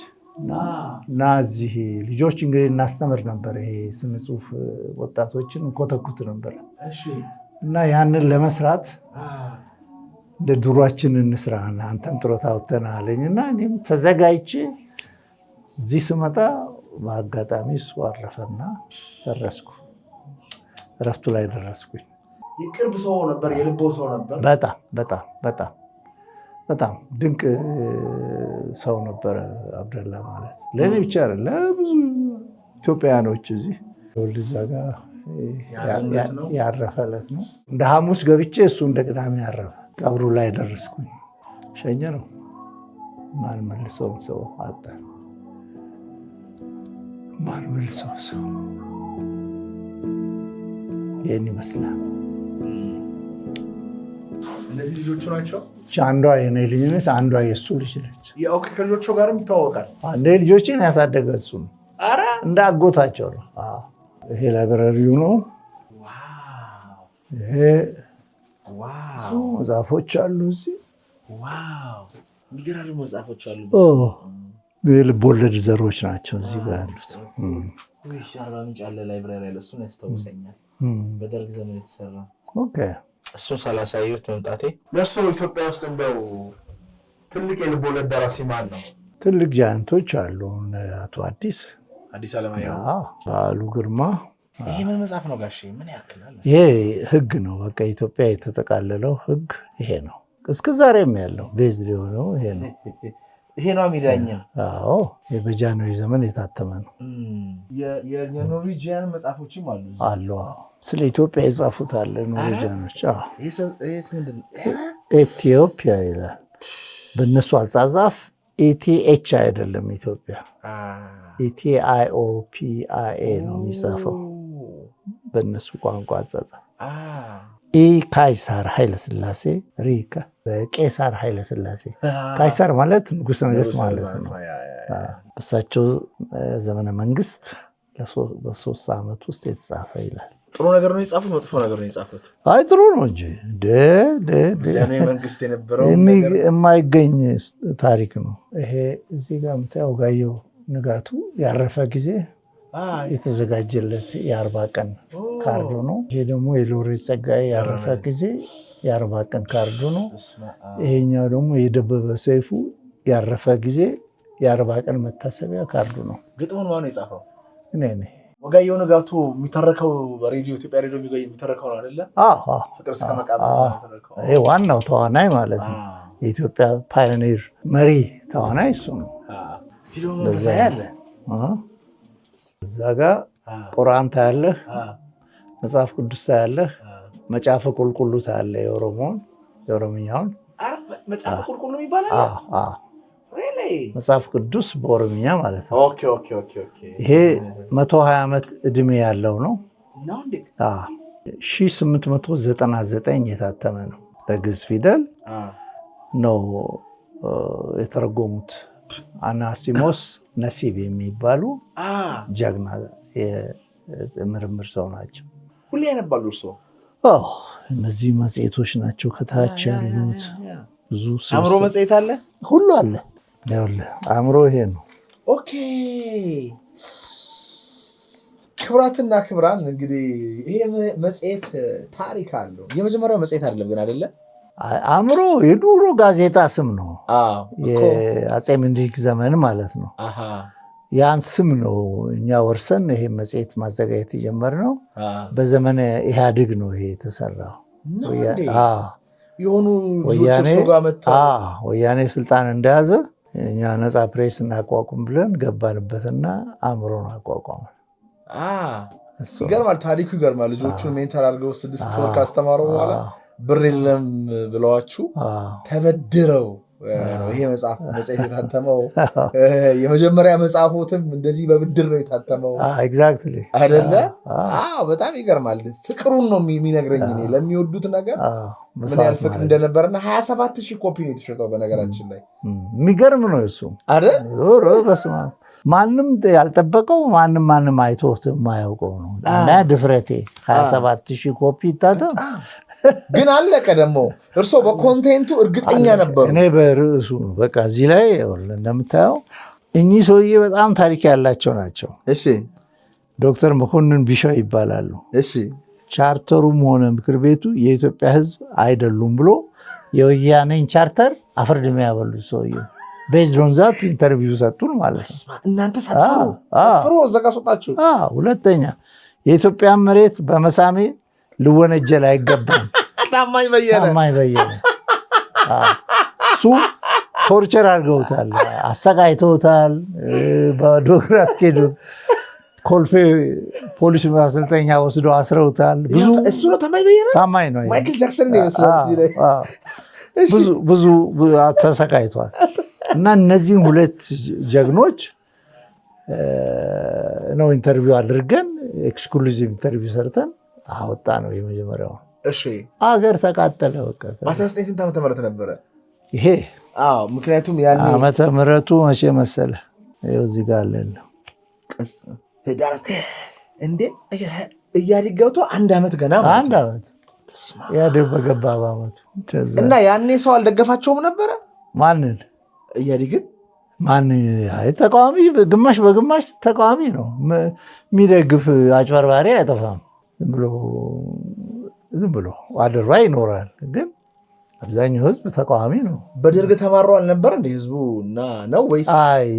እና እዚህ ልጆች እንግዲህ እናስተምር ነበር። ይሄ ስነ ጽሁፍ ወጣቶችን እንኮተኩት ነበር እና ያንን ለመስራት እንደ ድሯችን እንስራ አንተም ጥሮታ ወተና አለኝ እና እኔም ተዘጋጅቼ እዚህ ስመጣ በአጋጣሚ እሱ አረፈና ደረስኩ። እረፍቱ ላይ ደረስኩኝ። የቅርብ ሰው ነበር፣ የልቦ ሰው ነበር። በጣም ድንቅ ሰው ነበረ አብደላ ማለት። ለእኔ ብቻ አይደለም ለብዙ ኢትዮጵያውያኖች እዚህ ወልዛ ጋር ያረፈ ዕለት ነው። እንደ ሐሙስ ገብቼ እሱ እንደ ቅዳሜ ያረፈ። ቀብሩ ላይ ደረስኩኝ። ሸኘ ነው ማን መልሰው ሰው አጣ። ማን መልሰው ሰው ይህን ይመስላል። እነዚህ ልጆቹ ናቸው። አንዷ የኔ ልጅ ነች፣ አንዷ የእሱ ልጅ ነች። ከልጆቹ ጋርም ይታወቃል። አንዴ ልጆችን ያሳደገ እሱ ነው። እንደ አጎታቸው ነው። ይሄ ላይብረሪው ነው። ይሄ መጽሐፎች አሉ እዚህ። የሚገራርሙ መጽሐፎች አሉ። የልቦለድ ዘሮች ናቸው እዚህ ጋር ያሉት። አርባ ምንጭ ያለ ላይብረሪ ያለ እሱን ያስታውሰኛል። በደርግ ዘመን የተሰራ እሱን ሳላሳየሁት መምጣቴ። ለእርሶ ኢትዮጵያ ውስጥ እንደው ትልቅ የልቦለድ ደራሲ ማን ነው? ትልቅ ጃንቶች አሉ። አቶ አዲስ አለማየሁ፣ በዓሉ ግርማ። ይሄ ምን መጽሐፍ ነው ጋሼ? ምን ያክላል? ይሄ ህግ ነው። በቃ ኢትዮጵያ የተጠቃለለው ህግ ይሄ ነው። እስከ ዛሬም ያለው ቤዝድ የሆነው ይሄ ነው። ይሄ ነው የሚዳኘን። አዎ በጃንሆይ ዘመን የታተመ ነው። የኖርዌጂያን መጽሐፎችም አሉ። ስለ ኢትዮጵያ የጻፉት አለ ኖርዌጂያኖች። ኢትዮጵያ ይላል በእነሱ አጻጻፍ። ኢቲኤች አይደለም ኢትዮጵያ፣ ኢቲአይኦፒአኤ ነው የሚጻፈው በእነሱ ቋንቋ አጻጻፍ። ካይሳር ኃይለስላሴ ሪካ በቄሳር ኃይለስላሴ። ካይሳር ማለት ንጉሠ ነገሥት ማለት ነው። በእሳቸው ዘመነ መንግስት በ3 ዓመት ውስጥ የተጻፈ ይላል። ጥሩ ነገር ነው የጻፉት? መጥፎ ነገር ነው የጻፉት? አይ ጥሩ ነው እንጂ መንግስት የነበረው የማይገኝ ታሪክ ነው ይሄ። እዚህ ጋር የምታየው ጋየሁ ንጋቱ ያረፈ ጊዜ የተዘጋጀለት የ40 ቀን ካርዱ ነው። ይሄ ደግሞ የሎሬት ጸጋዬ ያረፈ ጊዜ የ40 ቀን ካርዱ ነው። ይሄኛው ደግሞ የደበበ ሰይፉ ያረፈ ጊዜ የ40 ቀን መታሰቢያ ካርዱ ነው። ግጥሙን ማን ነው የጻፈው? እኔ ነኝ። ወጋየሁ ንጋቱ የሚተረከው በሬዲዮ ኢትዮጵያ ሬዲዮ የሚተረከው ነው አይደለ? ፍቅር እስከ መቃብር የሚተረከው ይሄ ዋናው ተዋናይ ማለት ነው። የኢትዮጵያ ፓዮኒር መሪ ተዋናይ እሱ ነው። እዚህ ደግሞ መንፈሳዊ አለ። እዛ ጋር ቁርአን ታያለህ፣ መጽሐፍ ቅዱስ ታያለህ፣ መጽሐፈ ቁልቁሉ ታያለህ። የኦሮምኛውን መጽሐፈ ቁልቁሉ ይባላል። መጽሐፍ ቅዱስ በኦሮምኛ ማለት ነው። ኦኬ ኦኬ ኦኬ ኦኬ። ይሄ 120 ዓመት እድሜ ያለው ነው። 1899 የታተመ ነው። በግዕዝ ፊደል ነው የተረጎሙት። አናሲሞስ ነሲብ የሚባሉ ጀግና የምርምር ሰው ናቸው። ሁሌ ያነባሉ እርስዎ? እነዚህ መጽሔቶች ናቸው ከታች ያሉት። ብዙ አእምሮ መጽሔት አለ፣ ሁሉ አለ። አእምሮ ይሄ ነው። ኦኬ። ክብራትና ክብራን እንግዲህ ይሄ መጽሔት ታሪክ አለው። የመጀመሪያው መጽሔት አይደለም ግን አይደለ? አእምሮ የዱሮ ጋዜጣ ስም ነው። የአፄ ምኒልክ ዘመን ማለት ነው። ያን ስም ነው እኛ ወርሰን ይሄ መጽሔት ማዘጋጀት የጀመርነው። በዘመነ ኢህአዴግ ነው ይሄ የተሰራው። የሆኑ ልጆች ጋር ወያኔ ስልጣን እንደያዘ እኛ ነፃ ፕሬስ እናቋቁም ብለን ገባንበትና አእምሮን አቋቋመ። ይገርማል፣ ታሪኩ ይገርማል። ልጆቹን ሜንተር አድርገው 6 ወር ካስተማረው በኋላ ብር የለም ብለዋችሁ ተበድረው ይሄ መጽሔት የታተመው የመጀመሪያ መጽሐፎትም እንደዚህ በብድር ነው የታተመው። ኤግዛክትሊ አይደለ? በጣም ይገርማል። ፍቅሩን ነው የሚነግረኝ እኔ ለሚወዱት ነገር ምን ያህል ፍቅር እንደነበረና 27,000 ኮፒ ነው የተሸጠው። በነገራችን ላይ የሚገርም ነው እሱ አይደል? በስመ አብ ማንም ያልጠበቀው ማንም አይቶት የማያውቀው ነው። እና ድፍረቴ 27,000 ኮፒ ይታተም ግን አለቀ። ደግሞ እርሶ በኮንቴንቱ እርግጠኛ ነበሩ? እኔ በርዕሱ ነው። በቃ እዚህ ላይ እንደምታየው እኚህ ሰውዬ በጣም ታሪክ ያላቸው ናቸው። እሺ፣ ዶክተር መኮንን ቢሻው ይባላሉ። እሺ፣ ቻርተሩም ሆነ ምክር ቤቱ የኢትዮጵያ ሕዝብ አይደሉም ብሎ የወያኔን ቻርተር አፈርድሜ ያበሉት ሰውዬ ቤዝድ ኦን ዛት ኢንተርቪው ሰጡን ማለት ነው። እናንተ ሳትፈሩ ዘጋ ሰጣችሁ። ሁለተኛ የኢትዮጵያን መሬት በመሳሜ ልወነጀል አይገባም። ታማኝ በየነ እሱ ቶርቸር አድርገውታል፣ አሰቃይተውታል። በዶግራ አስኬዱት፣ ኮልፌ ፖሊስ ማሰልጠኛ ወስደው አስረውታል። እሱ ነው ታማኝ በየነ። ታማኝ ነው፣ ማይክል ጃክሰን ነው ይመስላል። ብዙ ተሰቃይቷል። እና እነዚህን ሁለት ጀግኖች ነው ኢንተርቪው አድርገን ኤክስክሉዚቭ ኢንተርቪው ሰርተን አወጣ ነው የመጀመሪያው። እሺ፣ አገር ተቃጠለ። በቃ 19 ስንት ዓመተ ምህረት ነበረ ይሄ? ምክንያቱም ያኔ ዓመተ ምህረቱ መቼ መሰለ? ይኸው እዚህ ጋር አለን እንዴ ኢህአዴግ ገብቶ 1 ዓመት ገና ማለት 1 ዓመት ኢህአዴግ በገባ በዓመቱ። እና ያኔ ሰው አልደገፋቸውም ነበረ። ማንን? ኢህአዴግን። ማን? ተቃዋሚ ግማሽ በግማሽ ተቃዋሚ ነው። የሚደግፍ አጭበርባሪ አይጠፋም። ዝም ብሎ አድራ ይኖራል። ግን አብዛኛው ህዝብ ተቃዋሚ ነው። በደርግ ተማሮ አልነበር እንደ ህዝቡ እና ነው ወይስ? አይ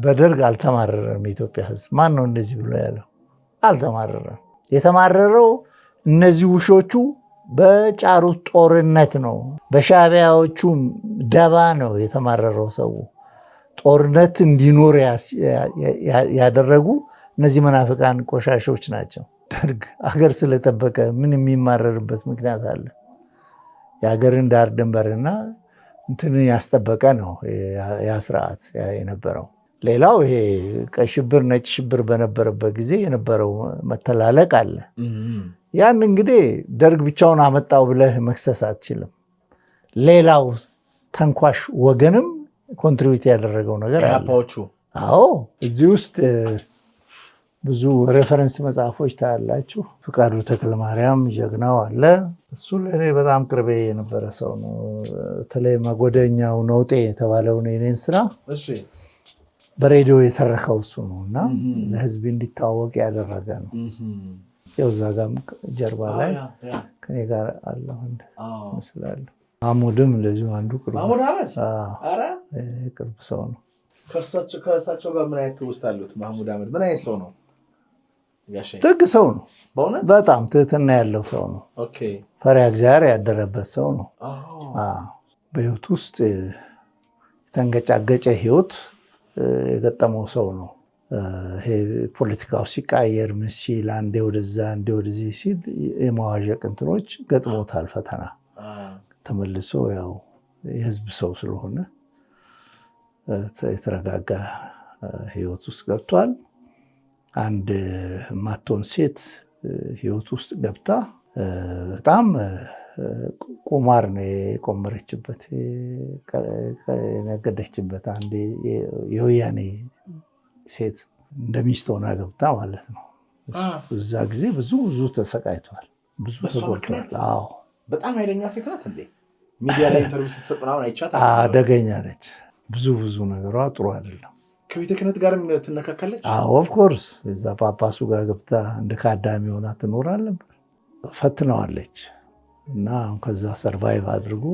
በደርግ አልተማረረም የኢትዮጵያ ህዝብ። ማን ነው እንደዚህ ብሎ ያለው? አልተማረረም። የተማረረው እነዚህ ውሾቹ በጫሩት ጦርነት ነው። በሻዕቢያዎቹ ደባ ነው የተማረረው ሰው። ጦርነት እንዲኖር ያደረጉ እነዚህ መናፍቃን ቆሻሾች ናቸው። ደርግ አገር ስለጠበቀ ምን የሚማረርበት ምክንያት አለ? የሀገርን ዳር ድንበርና እንትንን ያስጠበቀ ነው ያ ስርዓት የነበረው። ሌላው ይሄ ቀይ ሽብር ነጭ ሽብር በነበረበት ጊዜ የነበረው መተላለቅ አለ። ያን እንግዲህ ደርግ ብቻውን አመጣው ብለህ መክሰስ አትችልም። ሌላው ተንኳሽ ወገንም ኮንትሪቢዩት ያደረገው ነገር አለ። አዎ፣ እዚህ ውስጥ ብዙ ሬፈረንስ መጽሐፎች ታያላችሁ። ፍቃዱ ተክለማርያም ጀግናው አለ። እሱ ለእኔ በጣም ቅርቤ የነበረ ሰው ነው። በተለይ መጎደኛው ነውጤ የተባለውን የኔን ስራ በሬዲዮ የተረከው እሱ ነው እና ለህዝብ እንዲታወቅ ያደረገ ነው። ያው እዛ ጋም ጀርባ ላይ ከኔ ጋር አለሁ መስላለሁ። ማሙድም እንደዚሁ አንዱ ቅርብ ሰው ነው። ከእሳቸው ጋር ምን አይነት ትውስታ አሉት? ማህሙድ አህመድ ምን አይነት ሰው ነው? ደግ ሰው ነው። በጣም ትህትና ያለው ሰው ነው። ፈሪሃ እግዚአብሔር ያደረበት ሰው ነው። በህይወት ውስጥ የተንገጫገጨ ህይወት የገጠመው ሰው ነው። ይሄ ፖለቲካው ሲቃየር ምን ሲል አንዴ ወደዛ አንዴ ወደዚህ ሲል የመዋዠቅ እንትኖች ገጥሞታል ፈተና። ተመልሶ ያው የህዝብ ሰው ስለሆነ የተረጋጋ ህይወት ውስጥ ገብቷል። አንድ ማቶን ሴት ህይወት ውስጥ ገብታ በጣም ቁማር ነው የቆመረችበት የነገደችበት አንድ የወያኔ ሴት እንደሚስት ሆና ገብታ ማለት ነው። እዛ ጊዜ ብዙ ተሰቃይቷል፣ ብዙ ተጎድቷል። አዎ በጣም ኃይለኛ ሴት ናት እንዴ? ሚዲያ ላይ ኢንተርቪው ስትሰጥ ምናምን አይቻት። አደገኛ ነች። ብዙ ነገሯ ጥሩ አይደለም። ከቤተ ክህነት ጋርም ትነካካለች። ኦፍ ኮርስ እዛ ጳጳሱ ጋር ገብታ እንደ ካዳሚ ሆና ትኖራል ነበር። ፈትነዋለች እና ከዛ ሰርቫይቭ አድርጎ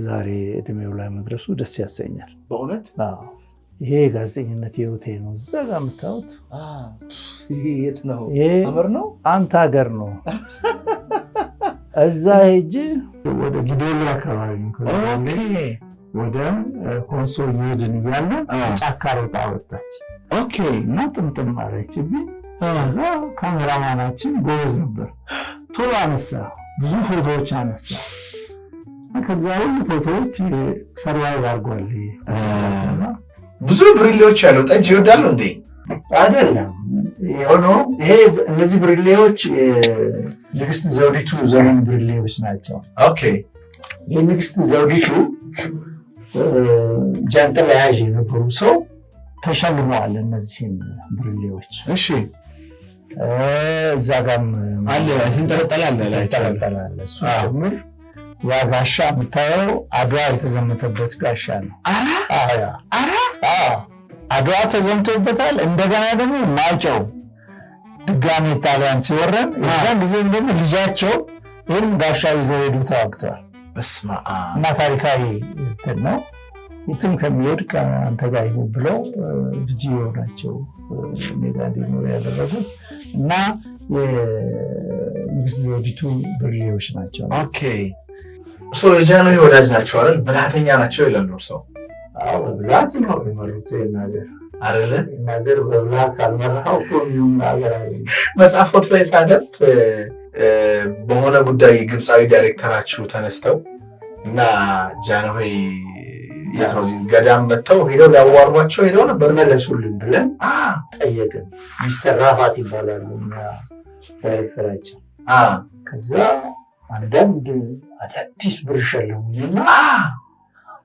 ዛሬ እድሜው ላይ መድረሱ ደስ ያሰኛል በእውነት። ይሄ ጋዜጠኝነት ህይወቴ ነው። እዛ ጋር የምታዩት ይሄ የት ነው? አመር ነው፣ አንተ ሀገር ነው። እዛ ሄጄ ወደ ጊዶሎ አካባቢ ወደ ኮንሶ እየሄድን እያለ ጫካ ሮጣ ወጣች እና ጥምጥም አለችብኝ። ካሜራማናችን ጎበዝ ነበር፣ ቶሎ አነሳ፣ ብዙ ፎቶዎች አነሳ። ከዛ ሁሉ ፎቶዎች ሰርቫይቭ አድርጓል። ብዙ ብሪሌዎች ያለው ጠጅ ይወዳሉ እንዴ? አይደለም የሆነው ይሄ እነዚህ ብሪሌዎች ንግስት ዘውዲቱ ዘመን ብሪሌዎች ናቸው። የንግስት ዘውዲቱ ጃንጥላ ያዥ የነበሩ ሰው ተሸልመዋል እነዚህም ብሪሌዎች። እዛ ጋም አለ ሲንጠለጠላለ እሱ ጭምር ያ ጋሻ የምታየው አድዋ የተዘመተበት ጋሻ ነው። አድዋ ተዘምቶበታል። እንደገና ደግሞ ማይጨው ድጋሜ ጣሊያን ሲወረን የዛን ጊዜ ደግሞ ልጃቸው ይህም ጋሻ ይዘው ሄዱ ተዋግተዋል። እና ታሪካዊ እንትን ነው። የትም ከሚወድቅ አንተ ጋር ይሁን ብለው ልጅ የሆናቸው ሜዳ እንዲኖር ያደረጉት እና የንግስት ዘውዲቱ ብርሌዎች ናቸው። እርሶ የጃንሆይ ወዳጅ ናቸው አይደል? ብልሃተኛ ናቸው ይላሉ እርሶ። በብልሃት ነው የመሩት ነገር አይደለ? ነገር በብልሃት ካልመራው ሁሉም ነገር አለ። መጽሐፎት ላይ ሳነብ በሆነ ጉዳይ ግብፃዊ ዳይሬክተራችሁ ተነስተው እና ጃንሆይ ገዳም መጥተው ሄደው ሊያዋሯቸው ሄደው ነበር። መለሱልን ብለን ጠየቅን። ሚስተር ራፋት ይባላሉ ዳይሬክተራችን። ከዛ አንዳንድ አዳዲስ ብር ሸለሙኝና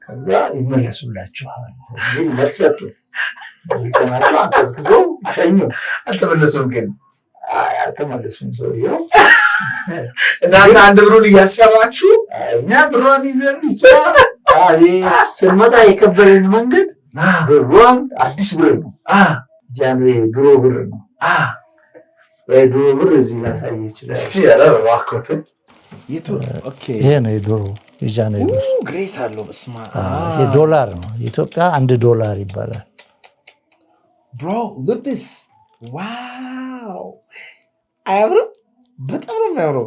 ከዛ ይመለሱላችኋል ግን መርሰጡ ልተናቸው አቀዝቅዘው ሸኙ። አልተመለሱም ግን አልተመለሱም። ሰውየው እናንተ አንድ ብሩን እያሰባችሁ እኛ ብሯን ይዘን ስንመጣ የከበረን መንገድ ብሯን አዲስ ብር ነው። ጃንሆይ ድሮ ብር ነው። ድሮ ብር እዚህ ላሳይ ይችላል። እስቲ ያለ እባክዎትን ይሄ ነው የድሮ የጃንሆይ ብር። ግሬስ አለው። በስማ የዶላር ነው። የኢትዮጵያ $1 ይባላል። ብሮ ሉክ ዲስ ዋው! አያምርም? በጣም ነው የሚያምረው።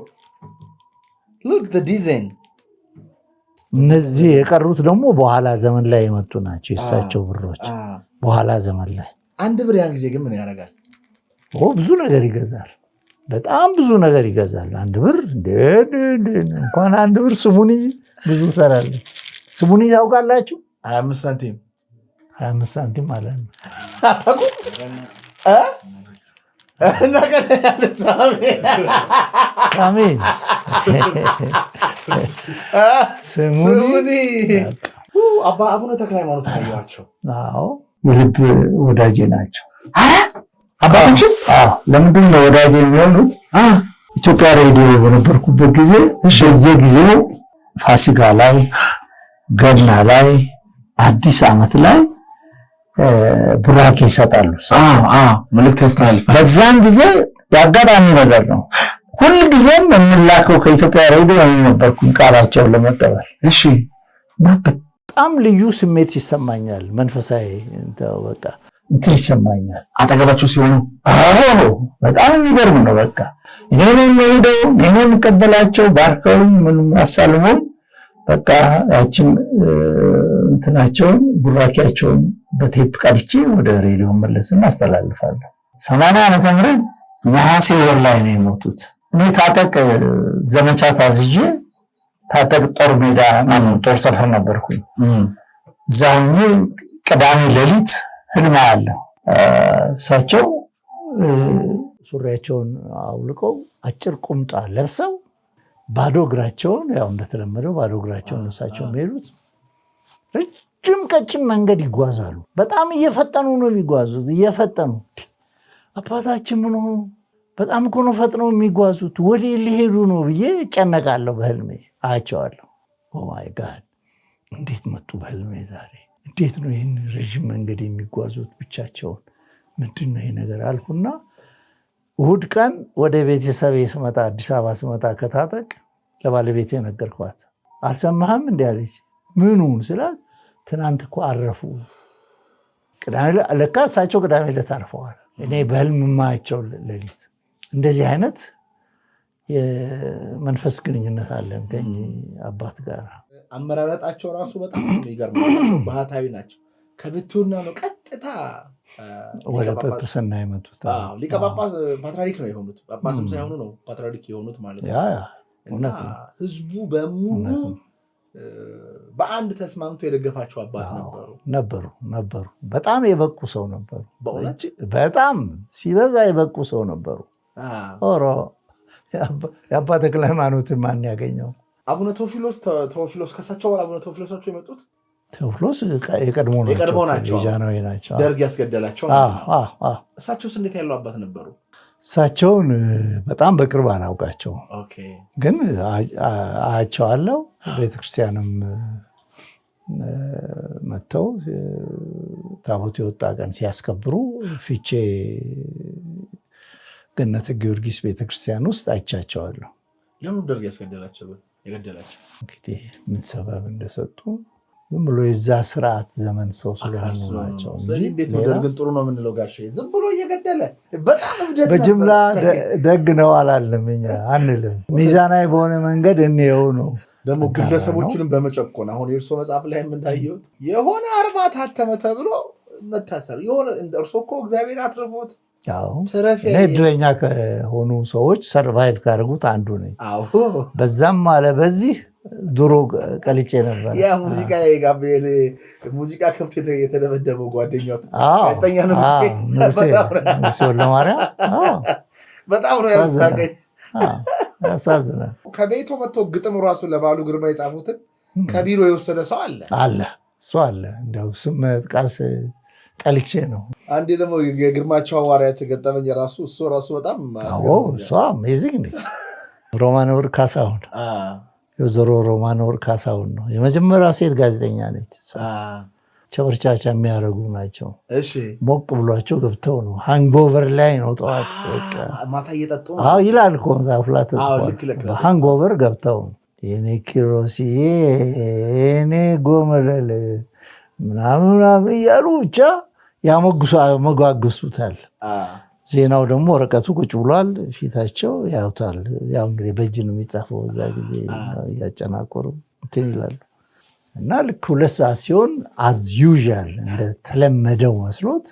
ሉክ ዘ ዲዛይን። እነዚህ የቀሩት ደግሞ በኋላ ዘመን ላይ የመጡ ናቸው። የእሳቸው ብሮች በኋላ ዘመን ላይ። አንድ ብር ያን ጊዜ ግን ምን ያደርጋል? ብዙ ነገር ይገዛል። በጣም ብዙ ነገር ይገዛል። አንድ ብር እንኳን አንድ ብር ስሙኒ ብዙ ሰራለች። ስሙኒ ታውቃላችሁ? 25 ሳንቲም 25 ሳንቲም ማለት ነው። ሳሚ ስሙኒ አቡነ ተክለ ሃይማኖት ታዩዋቸው? የልብ ወዳጄ ናቸው። አባታችን ለምንድን ነው ወዳጄ የሚሆኑት? ኢትዮጵያ ሬዲዮ በነበርኩበት ጊዜ በየጊዜው ፋሲካ ላይ፣ ገና ላይ፣ አዲስ ዓመት ላይ ቡራኬ ይሰጣሉ። መልዕክት ያስተላልፋል። በዛን ጊዜ የአጋጣሚ ነገር ነው። ሁልጊዜም የምላከው ከኢትዮጵያ ሬዲዮ ነበርኩኝ ቃላቸውን ለመቀበል። እና በጣም ልዩ ስሜት ይሰማኛል። መንፈሳዊ በቃ እንትን ይሰማኛል አጠገባቸው ሲሆኑ። በጣም የሚገርም ነው። በቃ እኔ ነው የምሄደው፣ እኔ ነው የምቀበላቸው። ባርከው ምንም አሳልመው በቃ ያችን እንትናቸውን ቡራኪያቸውን በቴፕ ቀድቼ ወደ ሬዲዮ መለስና አስተላልፋለሁ። 80 ዓመተ ምህረት ነሐሴ ወር ላይ ነው የሞቱት። እኔ ታጠቅ ዘመቻ ታዝዤ ታጠቅ ጦር ሜዳ ጦር ሰፈር ነበርኩኝ። እዛው ቅዳሜ ሌሊት ህልም አያለሁ። እሳቸው ሱሪያቸውን አውልቀው አጭር ቁምጣ ለብሰው ባዶ እግራቸውን ያው እንደተለመደው ባዶ እግራቸውን እሳቸው የሚሄዱት ረጅም ቀጭን መንገድ ይጓዛሉ። በጣም እየፈጠኑ ነው የሚጓዙት። እየፈጠኑ አባታችን ምን ሆኑ? በጣም እኮ ነው ፈጥነው የሚጓዙት። ወዴት ሊሄዱ ነው ብዬ እጨነቃለሁ። በህልሜ አያቸዋለሁ። ኦ ማይ ጋድ እንዴት መጡ በህልሜ ዛሬ? እንዴት ነው ይህን ረዥም መንገድ የሚጓዙት ብቻቸውን? ምንድን ነው ይህ ነገር አልኩና እሑድ ቀን ወደ ቤተሰብ ስመጣ አዲስ አበባ ስመጣ ከታጠቅ ለባለቤቴ ነገርኳት። አልሰማህም እንዲ አለች። ምኑን ስላት ትናንት እኮ አረፉ። ለካ እሳቸው ቅዳሜ ዕለት አርፈዋል። እኔ በህልም የማያቸው ሌሊት እንደዚህ አይነት የመንፈስ ግንኙነት አለን ከእኚህ አባት ጋር። አመራረጣቸው ራሱ በጣም ይገርማል። ባህታዊ ናቸው። ከብቱና ነው ቀጥታ ወደ ጵጵስና የመጡት። ሊቀ ጳጳስ ፓትርያርክ ነው የሆኑት። ጳጳስም ሳይሆኑ ነው ፓትርያርክ የሆኑት ማለት ነው። እና ህዝቡ በሙሉ በአንድ ተስማምቶ የደገፋቸው አባት ነበሩ። በጣም የበቁ ሰው ነበሩ። በጣም ሲበዛ የበቁ ሰው ነበሩ። ኦሮ የአባ ተክለ ሃይማኖትን ማን ያገኘው? አቡነ ቴዎፍሎስ ከሳቸው በኋላ አቡነ ቴዎፍሎስ ናቸው የመጡት። ቴዎፍሎስ የቀድሞ ናቸው። ደርግ ያስገደላቸው። እሳቸውስ እንዴት ያለው አባት ነበሩ? እሳቸውን በጣም በቅርብ አላውቃቸውም፣ ግን አያቸዋለሁ። ቤተክርስቲያንም መጥተው ታቦት የወጣ ቀን ሲያስከብሩ ፊቼ ገነተ ጊዮርጊስ ቤተክርስቲያን ውስጥ አይቻቸዋለሁ። ለምን ደርግ ያስገደላቸው? እንግዲህ ምን ሰበብ እንደሰጡ ዝም ብሎ የዛ ስርዓት ዘመን ሰው ስለሆኑ ናቸው። ስለዚህ እንዴት ነው ደርግን ጥሩ ነው የምንለው? ጋሼ ዝም ብሎ እየገደለ በጣም እብደት በጅምላ ደግ ነው አላለም፣ እኛ አንልም። ሚዛናዊ በሆነ መንገድ እንየው ነው። ደግሞ ግለሰቦችንም በመጨቆን አሁን የእርሶ መጽሐፍ ላይ የምንታየው የሆነ አርማ ታተመ ተብሎ መታሰር የሆነ እርሶ እኮ እግዚአብሔር አትርፎት እኔ እድለኛ ከሆኑ ሰዎች ሰርቫይቭ ካደረጉት አንዱ ነኝ። በዛም አለ በዚህ ድሮ ቀልጬ ነበር። ያ ሙዚቃ የጋብርኤል ሙዚቃ ከፍቶ የተደበደበው ጓደኛው ጋዜጠኛ ነው ሙሴ ወልደማርያም። በጣም ነው ያሳቀኝ። ያሳዝናል። ከቤቱ መጥቶ ግጥም ራሱ ለባሉ ግርማ የጻፉትን ከቢሮ የወሰደ ሰው አለ። እሱ አለ። እንደው ስም መጥቀስ ጠልቼ ነው። አንዴ ደግሞ የግርማቸው ሐዋርያት ገጠመኝ ራሱ እሱ በጣም እሷ አሜዚንግ ነች። ሮማን ወርቅ ካሳሁን የወይዘሮ ሮማን ወርቅ ካሳሁን ነው የመጀመሪያ ሴት ጋዜጠኛ ነች። ቸበርቻቻ የሚያደርጉ ናቸው። ሞቅ ብሏቸው ገብተው ነው ሃንጎቨር ላይ ነው ጠዋት ማታ እየጠጡ ይላል እኮ መጽሐፉ ላይ ተጽፏል። ሃንጎቨር ገብተው የኔ ኪሮሲ የኔ ጎመለል ምናምን እያሉ ብቻ ያሞግሱታል። ዜናው ደግሞ ወረቀቱ ቁጭ ብሏል፣ ፊታቸው ያውታል። ያው እንግዲህ በእጅ ነው የሚጻፈው በዛ ጊዜ እያጨናቆሩ እንትን ይላሉ። እና ልክ 2 ሰዓት ሲሆን አዝ ዩዥዋል እንደተለመደው መስሎት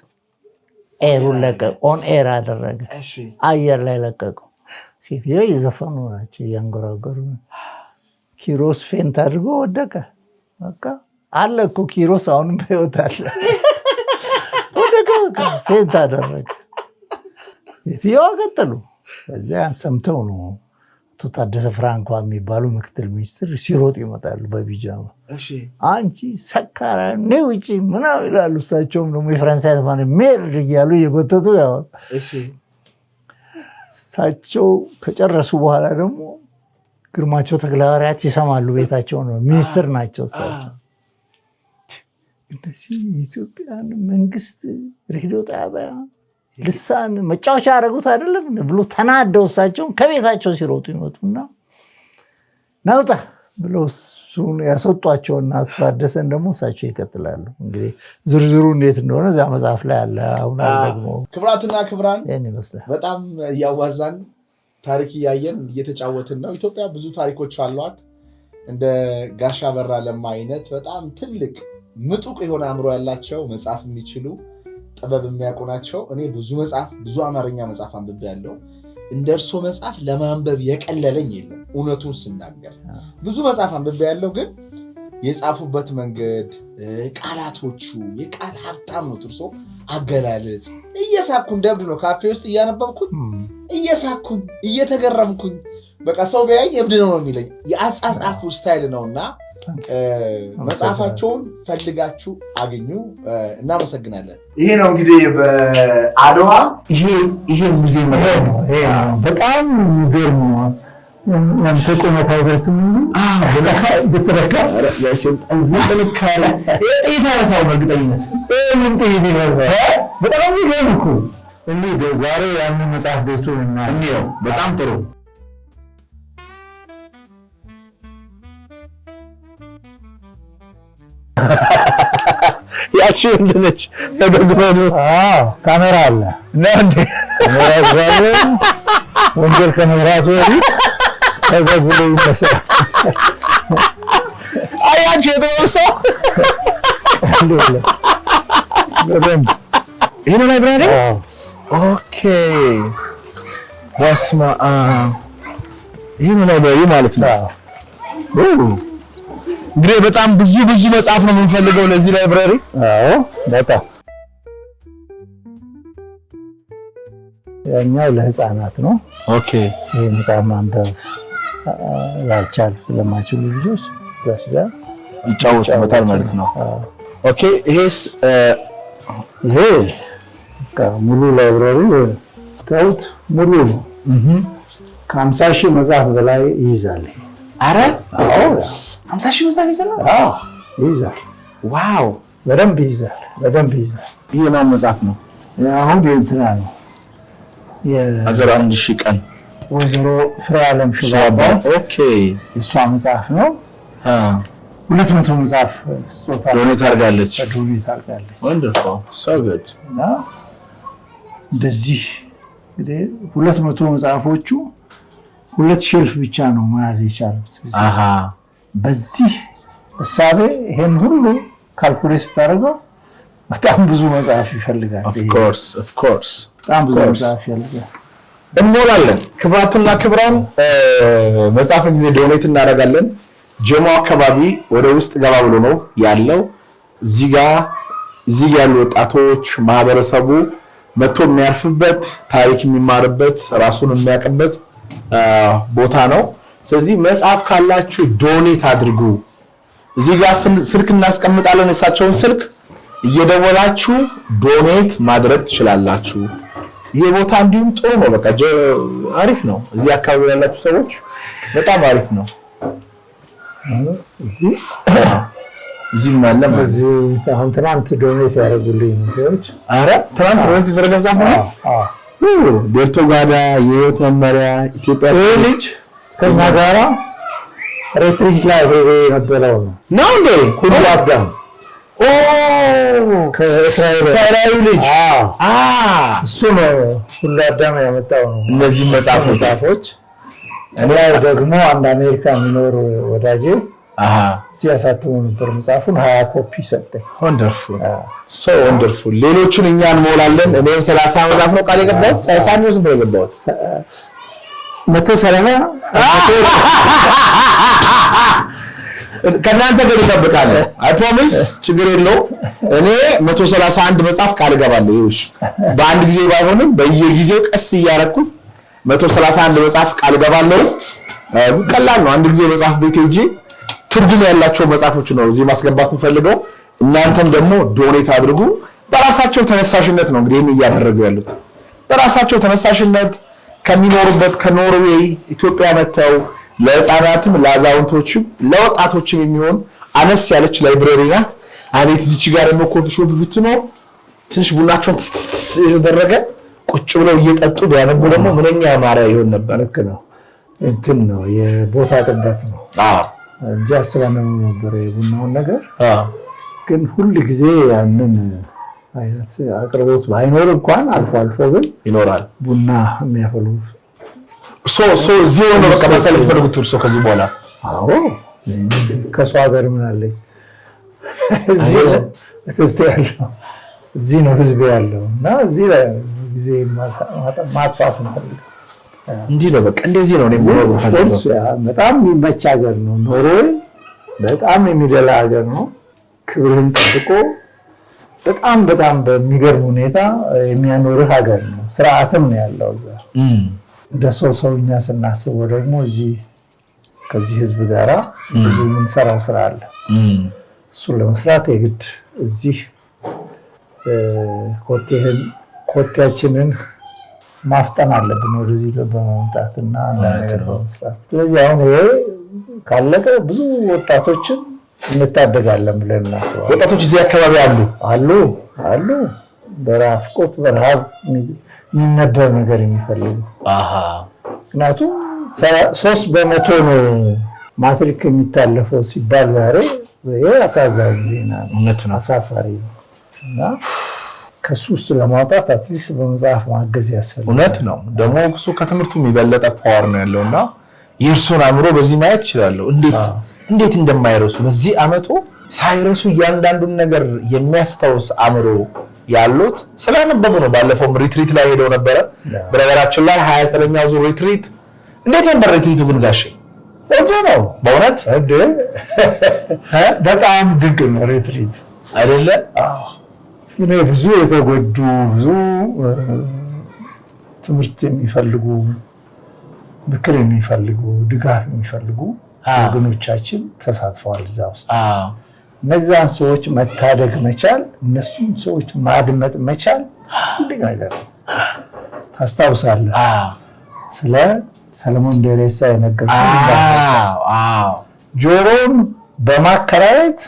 ኤሩን ለቀቀ። ኦን ኤር አደረገ፣ አየር ላይ ለቀቀው። ሴትዮ እየዘፈኑ ናቸው እያንጎራጎሩ። ኪሮስ ፌንት አድርጎ ወደቀ። በቃ አለ እኮ ኪሮስ አሁንም በሕይወት አለ። ወደቀ፣ ፌንት አደረገ። ሴትዮዋ ቀጠሉ። በዚያ ሰምተው ነው አቶ ታደሰ ፍራንኳ የሚባሉ ምክትል ሚኒስትር ሲሮጡ ይመጣሉ በቢጃማ። አንቺ ሰካራ ነይ ውጪ ምናምን ይላሉ። እሳቸውም ደግሞ የፈረንሳይ ተማሪ ሜርድ እያሉ እየጎተቱ ያወጡ። እሳቸው ከጨረሱ በኋላ ደግሞ ግርማቸው ተክለሐዋርያት ይሰማሉ። ቤታቸው ነው፣ ሚኒስትር ናቸው እሳቸው። እነዚህ የኢትዮጵያን መንግስት ሬዲዮ ጣቢያ ልሳን መጫወቻ ያደረጉት አይደለም ብሎ ተናደው እሳቸውን ከቤታቸው ሲሮጡ ይመጡና ናውጣ ብሎ እሱን ያስወጧቸውና ታደሰን ደግሞ እሳቸው ይቀጥላሉ። እንግዲህ ዝርዝሩ እንዴት እንደሆነ እዚያ መጽሐፍ ላይ አለ። አሁን ደግሞ ክብራትና ክብራን ይህን ይመስላል። በጣም እያዋዛን ታሪክ እያየን እየተጫወትን ነው። ኢትዮጵያ ብዙ ታሪኮች አሏት። እንደ ጋሻ በራ ለማ አይነት በጣም ትልቅ ምጡቅ የሆነ አእምሮ ያላቸው መጽሐፍ የሚችሉ ጥበብ የሚያውቁ ናቸው። እኔ ብዙ አማርኛ መጽሐፍ አንብቤያለሁ። እንደርሶ መጽሐፍ ለማንበብ የቀለለኝ የለም። እውነቱን ስናገር ብዙ መጽሐፍ አንብቤያለሁ፣ ግን የጻፉበት መንገድ ቃላቶቹ የቃል ሀብታም ነው። እርሶ አገላለጽ እየሳኩኝ ደብድ ነው ካፌ ውስጥ እያነበብኩኝ እየሳኩኝ እየተገረምኩኝ በቃ ሰው ቢያይ እብድ ነው የሚለኝ የአጻጻፉ ስታይል ነውና መጽሐፋቸውን ፈልጋችሁ አገኙ። እናመሰግናለን። ይሄ ነው እንግዲህ በአድዋ ይሄ ሙዚየም ነው። በጣም የሚገርም ነው። አንተ ቁመት አይደርስም እንጂ ብትረካ ጥንካሬ ይታረሳው በእርግጠኝነት ምን ጥይት ይመስላል። በጣም የሚገርም እኮ እንዴ! ዛሬ ያንን መጽሐፍ ቤቱን እና እንየው። በጣም ጥሩ ያቺ እንደነች ተገግመኑ ካሜራ አለ እና እንዴ ወንጀል ከመራሱ በፊት ተገግሎ ይመስላል። አያንቺ የተወሰው ይሄ ነው ላይብራሪ። ኦኬ በስመ አብ ይሄ ነው ላይብራሪ ማለት ነው። እንግዲህ በጣም ብዙ መጽሐፍ ነው የምንፈልገው ለዚህ ላይብራሪ። አዎ በጣም ያኛው ለህፃናት ነው። ኦኬ ይሄ መጽሐፍ ማንበብ ለማይችሉ ልጆች ጋር ይጫወቱበታል ማለት ነው። ኦኬ ይሄስ ይሄ ሙሉ ላይብራሪ ታውት ሙሉ ነው። ከ50 ሺህ መጽሐፍ በላይ ይይዛል። አረ 50 ሺህ መጽሐፍ ይይዛል። ይይዛል። ዋው በደንብ ይይዛል። ይሄ ማን መጽሐፍ ነው? አሁን እንትና ነው የአገር 1000 ቀን ወይዘሮ ፍሬዓለም ሽባባው። ኦኬ እሷ መጽሐፍ ነው። 200 መጽሐፍ ስጦታ ዶኔት አድርጋለች። ወንደርፉል ሶ ጉድ። እና እንደዚህ እንግዲህ 200 መጽሐፎቹ 2 ሼልፍ ብቻ ነው መያዝ የቻሉት። በዚህ እሳቤ ይሄን ሁሉ ካልኩሌት ታደርገው በጣም ብዙ መጽሐፍ ይፈልጋል። ኦፍ ኮርስ በጣም ብዙ መጽሐፍ ይፈልጋል። እንሞላለን። ክብራትና ክብራን መጽሐፍ ጊዜ ዶኔት እናደርጋለን። ጀሞ አካባቢ ወደ ውስጥ ገባ ብሎ ነው ያለው። እዚህ ያሉ ወጣቶች ማህበረሰቡ መጥቶ የሚያርፍበት ታሪክ የሚማርበት ራሱን የሚያውቅበት ቦታ ነው። ስለዚህ መጽሐፍ ካላችሁ ዶኔት አድርጉ። እዚህ ጋር ስልክ እናስቀምጣለን። የሳቸውን ስልክ እየደወላችሁ ዶኔት ማድረግ ትችላላችሁ። ይሄ ቦታ እንዲሁም ጥሩ ነው። በቃ አሪፍ ነው። እዚህ አካባቢ ያላችሁ ሰዎች በጣም አሪፍ ነው። እዚህ ማለት አሁን ትናንት ዶኔት ያደረጉልኝ ሰዎች አረ ትናንት ዶኔት የተደረገ መጽሐፍ ነው። ቤርቶ ጋዳ የህይወት መመሪያ ኢትዮጵያ ልጅ ከኛ ጋራ ሬትሪት ላይ የነበረው ነው እንዴ? ሁሉ አዳም ከእስራኤል ልጅ እሱ ነው ሁሉ አዳም ያመጣው ነው። እነዚህ መጽሐፎች እኔ ደግሞ አንድ አሜሪካ የሚኖር ወዳጄ ሲያሳትሙ ነበር። መጽሐፉን 20 ኮፒ ሰጠኝ። ወንደርፉል። ሌሎቹን እኛ እንሞላለን። እኔም 30 መጽሐፍ ነው ቃል የገባሁት። 30 ነው ዝም ብሎ የገባሁት 130 ከእናንተ ግን እጠብቃለሁ። አይ ፕሮሚስ ችግር የለው። እኔ 131 መጽሐፍ ቃል እገባለሁ። ይኸውልሽ በአንድ ጊዜ ባይሆንም በየጊዜው ቀስ እያደረኩኝ 131 መጽሐፍ ቃል እገባለሁ። ቀላል ነው። አንድ ጊዜ መጽሐፍ ቤት ሄጄ ትርጉም ያላቸው መጽሐፎች ነው እዚህ ማስገባት ፈልገው። እናንተም ደግሞ ዶኔት አድርጉ። በራሳቸው ተነሳሽነት ነው እንግዲህ እያደረጉ ያሉት። በራሳቸው ተነሳሽነት ከሚኖሩበት ከኖርዌይ ኢትዮጵያ መተው ለህፃናትም ለአዛውንቶችም ለወጣቶችም የሚሆን አነስ ያለች ላይብረሪ ናት። አቤት እዚች ጋር ደግሞ ኮፊ ሾፕ ብትኖር ትንሽ ቡናቸውን የተደረገ ቁጭ ብለው እየጠጡ ቢያነቡ ደግሞ ምንኛ ያማረ ይሆን ነበር። ልክ ነው። እንትን ነው የቦታ ጥበት ነው እንጂ አስበነው ነበር የቡናውን ነገር። ግን ሁሉ ጊዜ ያንን አይነት አቅርቦት ባይኖር እንኳን አልፎ አልፎ ግን ይኖራል ቡና የሚያፈሉ እዚህ ነው በቃ ማሳለፍ ፈልጉት። ከዚህ በኋላ ከሷ ሀገር ምን አለኝ እዚህ ነው እትብት ያለው እዚህ ነው ህዝብ ያለው እና እዚህ ላይ ጊዜ ማጥፋት እንፈልጋለን። እንዲህ ነው በቃ እንደዚህ ነው በጣም የሚመች ሀገር ነው። ኖርዌይ በጣም የሚደላ ሀገር ነው። ክብርን ጠብቆ በጣም በሚገርም ሁኔታ የሚያኖርህ ሀገር ነው። ስርዓትም ነው ያለው እዛ። እንደ ሰውኛ ስናስበው ደግሞ እዚህ ከዚህ ህዝብ ጋራ ብዙ የምንሰራው ስራ አለ። እሱን ለመስራት የግድ እዚህ ኮቴያችንን ማፍጠን አለብን ወደዚህ በመምጣትና ነገር በመስራት። ስለዚህ አሁን ይሄ ካለቀ ብዙ ወጣቶችን እንታደጋለን ብለን እናስባለን። ወጣቶች እዚህ አካባቢ አሉ በራፍቆት በረሃብ የሚነበብ ነገር የሚፈልጉ ምክንያቱም 3% ነው ማትሪክ የሚታለፈው ሲባል ዛሬ ይሄ አሳዛኝ ዜና ነው። አሳፋሪ ነው እና ከሱ ውስጥ ለማውጣት አትሊስት በመጽሐፍ ማገዝ ያስፈልጋል። እውነት ነው። ደግሞ እሱ ከትምህርቱ የሚበለጠ ፓወር ነው ያለውና የእርሱን አእምሮ በዚህ ማየት ይችላለሁ። እንዴት እንደማይረሱ በዚህ አመቱ ሳይረሱ እያንዳንዱን ነገር የሚያስታውስ አእምሮ ያሉት ስላነበቡ ነው። ባለፈው ሪትሪት ላይ ሄደው ነበረ። በነገራችን ላይ 29ኛው ዙር ሪትሪት እንዴት ነበር? ሪትሪቱ ግን ጋሼ ቆንጆ ነው በእውነት በጣም ድንቅ ነው ሪትሪት አይደለ? ብዙ የተጎዱ ብዙ ትምህርት የሚፈልጉ ምክር የሚፈልጉ ድጋፍ የሚፈልጉ ወገኖቻችን ተሳትፈዋል እዛ ውስጥ። እነዛን ሰዎች መታደግ መቻል፣ እነሱን ሰዎች ማድመጥ መቻል ትልቅ ነገር ነው። ታስታውሳለህ ስለ ሰለሞን ደሬሳ የነገርኩህ ጆሮን በማከራየት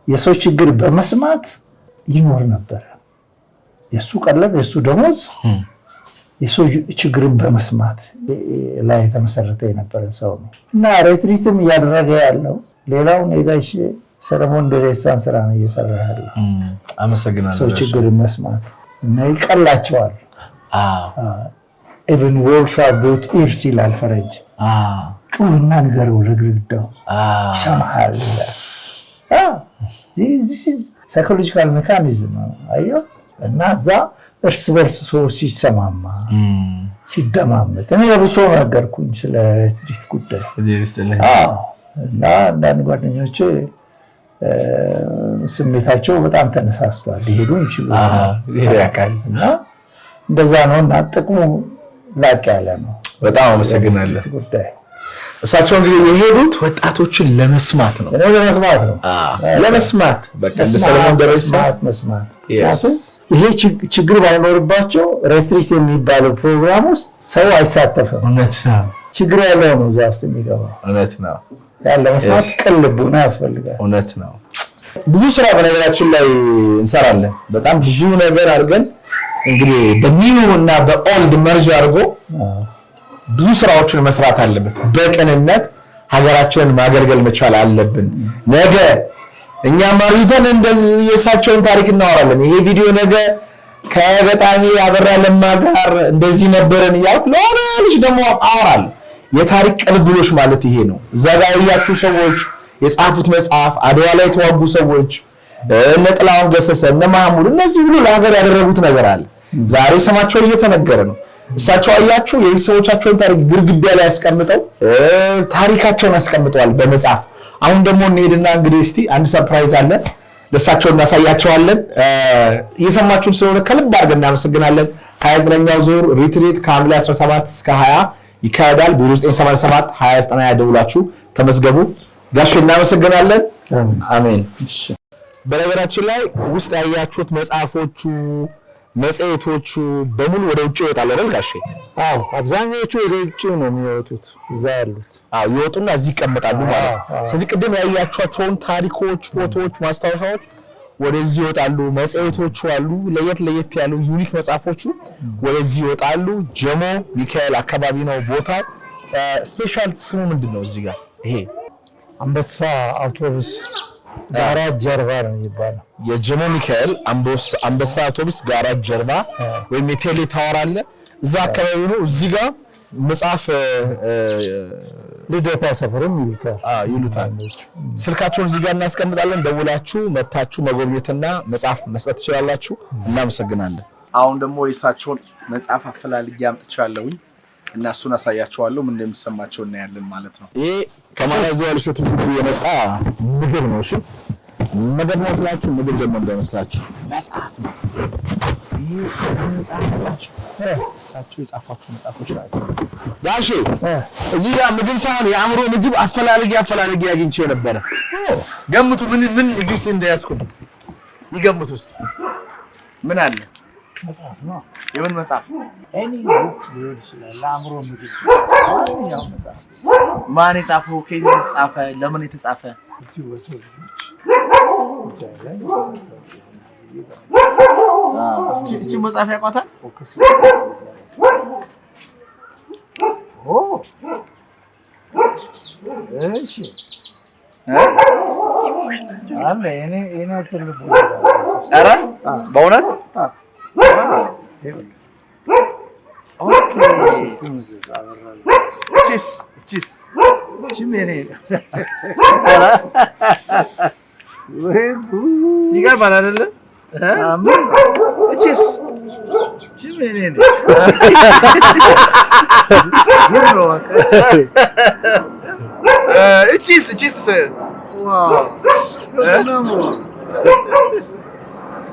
የሰው ችግር በመስማት ይኖር ነበር። የሱ ቀለብ የሱ ደሞዝ የሰው ችግርን በመስማት ላይ የተመሰረተ የነበረ ሰው ነው እና ሬትሪትም እያደረገ ያለው ሌላውን የጋሽ ሰለሞን ደሬሳን ስራ ነው እየሰራ ያለው። አመሰግናለሁ። ሰው ችግርን መስማት እና ይቀላቸዋል። even wolf have got ears ይላል ፈረንጅ። ጩህና ንገረው ለግድግዳው ይሰማሃል። this is psychological mechanism አየው። እና እዛ እርስ በርስ ሰዎች ሲሰማማ ሲደማመጥ እኔ ለብሶ ነገርኩኝ ስለ ሬትሪት ጉዳይ። እና አንዳንድ ጓደኞቼ ስሜታቸው በጣም ተነሳስቷል። ሊሄዱ ይችላል እና እንደዛ ነው እና ጥቅሙ ላቅ ያለ ነው። በጣም አመሰግናለሁ። እሳቸው እንግዲህ የሄዱት ወጣቶችን ለመስማት ነው። ለመስማት በቃ ሰለሞን ደሬሳ መስማት። ይሄ ችግር ባይኖርባቸው ሬትሪት የሚባለው ፕሮግራም ውስጥ ሰው አይሳተፍም። እውነት ነው። ችግር ያለው ነው እዛ ውስጥ የሚገባው። እውነት ነው። ያለ መስማት ቅልቡና ያስፈልጋል። እውነት ነው። ብዙ ስራ በነገራችን ላይ እንሰራለን። በጣም ብዙ ነገር አድርገን እንግዲህ በኒው እና በኦልድ መርጅ አድርጎ ብዙ ስራዎችን መስራት አለበት። በቅንነት ሀገራችንን ማገልገል መቻል አለብን። ነገ እኛ ማሪተን እንደዚህ የሳቸውን ታሪክ እናወራለን። ይሄ ቪዲዮ ነገ ከገጣሚ አበራ ለማ ጋር እንደዚህ ነበርን እያልኩ ለልጅ ደግሞ አወራለሁ። የታሪክ ቅልብሎሽ ማለት ይሄ ነው። እዛ ጋር ያያችሁ ሰዎች የጻፉት መጽሐፍ አድዋ ላይ የተዋጉ ሰዎች እነ ጥላሁን ገሰሰ እነ ማህሙድ እነዚህ ሁሉ ለሀገር ያደረጉት ነገር አለ። ዛሬ ስማቸው እየተነገረ ነው። እሳቸው አያችሁ የቤተሰቦቻቸውን ታሪክ ግርግዳ ላይ ያስቀምጠው ታሪካቸውን ያስቀምጠዋል በመጽሐፍ። አሁን ደግሞ እንሄድና እንግዲህ እስቲ አንድ ሰርፕራይዝ አለ ለእሳቸው እናሳያቸዋለን። እየሰማችሁን ስለሆነ ከልብ አድርገን እናመሰግናለን። 29ኛው ዙር ሪትሪት ከሐምሌ 17 እስከ 20 ይካሄዳል። በ987 29 ደውላችሁ ተመዝገቡ። ጋሽ እናመሰግናለን። አሜን። በነገራችን ላይ ውስጥ ያያችሁት መጽሐፎቹ መጽሔቶቹ በሙሉ ወደ ውጭ ይወጣሉ አይደል ጋሼ? አዎ አብዛኞቹ ወደ ውጭ ነው የሚወጡት። እዛ ያሉት ይወጡና እዚህ ይቀመጣሉ ማለት ነው። ስለዚህ ቅድም ያያችኋቸውን ታሪኮች፣ ፎቶዎች፣ ማስታወሻዎች ወደዚህ ይወጣሉ። መጽሔቶቹ አሉ ለየት ያሉ ዩኒክ መጽሐፎቹ ወደዚህ ይወጣሉ። ጀሞ ሚካኤል አካባቢ ነው ቦታው። ስፔሻል ስሙ ምንድነው? እዚህ ጋር ይሄ አንበሳ አውቶቡስ ጋራጅ ጀርባ ነው የሚባለው። የጀሞ ሚካኤል አንበሳ አውቶቡስ ጋራጅ ጀርባ ወይም የቴሌ ታወር አለ እዛ አካባቢ ነው። እዚህ ጋር መጽሐፍ ልደታ ሰፈርም ይሉታል። ስልካቸውን እዚህ ጋር እናስቀምጣለን። ደውላችሁ መታችሁ መጎብኘትና መጽሐፍ መስጠት ትችላላችሁ። እናመሰግናለን። አሁን ደግሞ የእሳቸውን መጽሐፍ አፈላልጌ አምጥቻለሁኝ እና እሱን አሳያችኋለሁ። ምን እንደሚሰማቸው እናያለን ማለት ነው። ይሄ ከማላዚያ ልሽቱ የመጣ ምግብ ነው። እሺ ምግብ ነው ስላችሁ ምግብ ደግሞ እንዳይመስላችሁ መጽሐፍ ነው። ይሄ መጽሐፍ ናቸው። እሳቸው የጻፏቸው መጽሐፎች ናቸው። ዳሼ እዚህ ጋር ምግብ ሳይሆን የአእምሮ ምግብ አፈላልጌ አግኝቼ ነበር። ገምቱ ምን እዚህ ውስጥ እንደያዝኩ ይገምቱ እስቲ። ምን አለ? መጽሐፍ ነው። የምን መጽሐፍ? እኔ ቡክ ሊሆን ይችላል። ለአእምሮ ምግብ ማንኛው መጽሐፍ። ማን የጻፈው? ከየት የተጻፈ? ለምን የተጻፈ? እዚህ ወሰው ልጆች እቺ መጽሐፍ ያውቃታል? እሺ አለ እኔ አትልቡ። ኧረ በእውነት ኦኬ። ቺስ ይገርማል አይደለ? እቺስ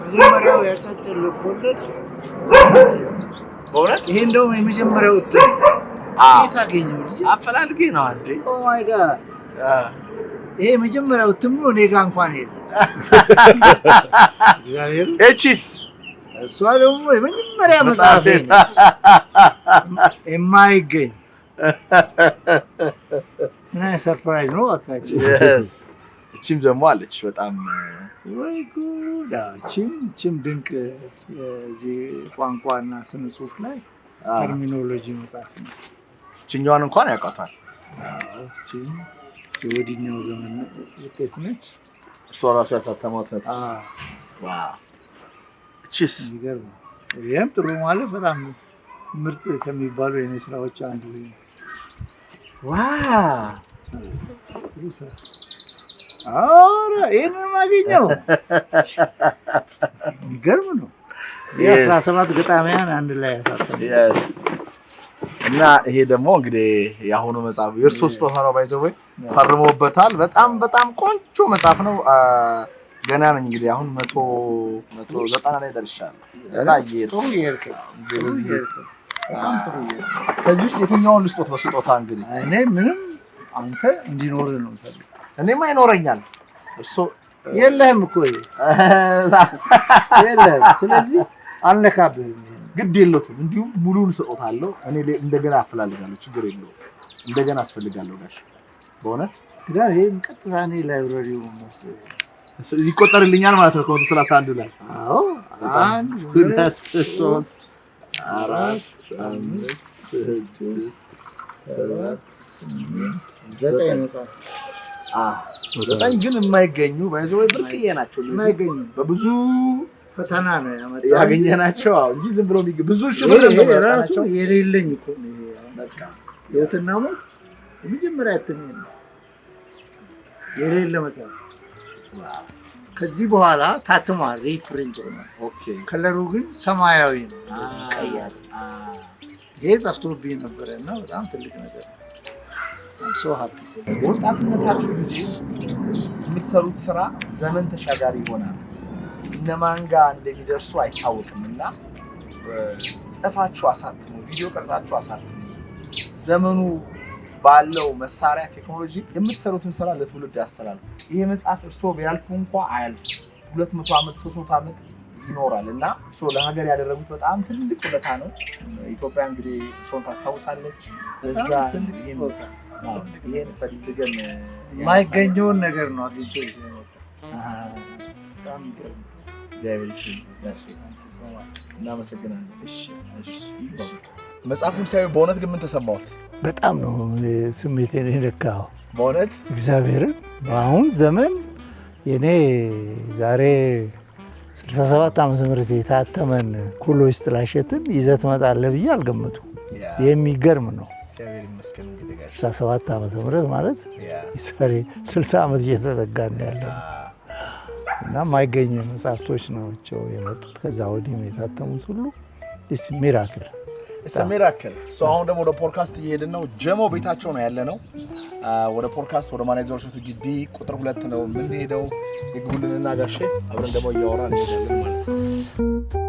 መጀመሪያው ያጫጭር ልቦለድ በእውነት ይሄ እንደውም የመጀመሪያው እትም የት አገኘው? አፈላልጌ ነው አንዴ። ኦ ማይ ጋድ ይሄ የመጀመሪያው እትም ነው። እኔ ጋር እንኳን የለም። እግዚአብሔር እቺስ እሷ ደግሞ የመጀመሪያ መጽሐፍ የማይገኝ እና ሰርፕራይዝ ነው አካችሁ። እቺም ደግሞ አለች በጣም ወይ ጉድ! እቺም ድንቅ የዚህ ቋንቋና ስነ ጽሁፍ ላይ ተርሚኖሎጂ መጽሐፍ ነች። እቺኛዋን እንኳን ያውቃታል። እቺ የወዲኛው ዘመን ውጤት ነች። እሷ ራሱ ያሳተማት ነች። ዋው! እቺስ ይገርም። ይሄም ጥሩ ማለት በጣም ምርጥ ከሚባሉ የኔ ስራዎች አንዱ ነው። ዋው! አረ ይሄንን ማግኘው ይገርም ነው። የ17 ገጣሚያን አንድ ላይ ያሳተሙ። እና ይሄ ደግሞ እንግዲህ የአሁኑ መጽሐፍ የእርሶ ስጦታ ነው። ባይዘው ፈርሞበታል። በጣም ቆንጆ መጽሐፍ ነው። ገና ነኝ እንግዲህ አሁን 190 ላይ ደርሻለሁ። እና ከዚህ ውስጥ የትኛውን ልስጦት በስጦታ? እንግዲህ እኔ ምንም አንተ እንዲኖር ነው ፈልግ። እኔማ ይኖረኛል። እሱ የለህም እኮ የለህም። ስለዚህ አልነካብህም። ግድ የለውም። እንዲሁ ሙሉን ስጦታለሁ። እኔ እንደገና አፈላልጋለሁ። ችግር የለውም። እንደገና አስፈልጋለሁ ጋሽ በእውነት ግዳ ይሄን ቀጥታ እኔ ላይብረሪው ይቆጠርልኛል ማለት ነው። ከወደ 31 ላይ አዎ 1 2 3 4 5 6 7 8 9 መጽሐፍ በጣም ግን የማይገኙ ባይዘው ብርቅዬ ናቸው። የማይገኙ በብዙ ፈተና ነው ያገኘናቸው እንጂ ዝም ብሎ ብዙ ሽብር ነው ራሱ የሌለኝ እኮ ነው። በቃ የትና ሞት የመጀመሪያ እትሜ ነው የሌለ መጽሐፍ። ከዚህ በኋላ ታትሟል፣ ሪፕሪንት ሆኗል። ኦኬ ከለሩ ግን ሰማያዊ ነው፣ ቀያል። ይሄ ጠፍቶብኝ ነበርና በጣም ትልቅ ነገር ነው። ሶ ሃፒ። ወጣትነታችሁ ጊዜ የምትሰሩት ስራ ዘመን ተሻጋሪ ይሆናል። እነማን ጋር እንደሚደርሱ አይታወቅምና ጽፋችሁ አሳትሙ፣ ቪዲዮ ቀርጻችሁ አሳትሙ። ዘመኑ ባለው መሳሪያ ቴክኖሎጂ የምትሰሩትን ስራ ለትውልድ ያስተላልፉ። ይሄ መጽሐፍ እርሶ ቢያልፉ እንኳን አያልፉ 200 ዓመት 300 ዓመት ይኖራል እና እርሶ ለሀገር ያደረጉት በጣም ትልቅ ውለታ ነው። ኢትዮጵያ እንግዲህ እርሶን ታስታውሳለች። እዛ ይሄን ፈልገን የማይገኘውን ነገር ነው አግኝቶ ይዘው እናመሰግናለን። መጽሐፉን ሳይሆን በእውነት ግን ምን ተሰማዎት? በጣም ነው ስሜቴን የነካው በእውነት እግዚአብሔርን። በአሁን ዘመን የኔ ዛሬ 67 ዓመተ ምህረት የታተመን ኩሎች ጥላሸትን ይዘህ ትመጣለህ ብዬ አልገመቱም። የሚገርም ነው። እግዚአብሔር ይመስገን። እንግዲህ ጋር 67 ዓመተ ምህረት ማለት የዛሬ 60 ዓመት እየተጠጋ ነው ያለው እና የማይገኙ መጽሐፍቶች ናቸው የመጡት። ከዛ ወዲህ የታተሙት ሁሉ ዲስ ሚራክል ሚራክል። አሁን ደግሞ ወደ ፖድካስት እየሄድን ነው። ጀሞ ቤታቸው ነው ያለ ነው። ወደ ፖድካስት ወደ ማኔጀር እሸቱ ግቢ ቁጥር 2 ነው የምንሄደው። የግቡልንና ጋሼ አብረን ደግሞ እያወራን እንሄዳለን ማለት ነው።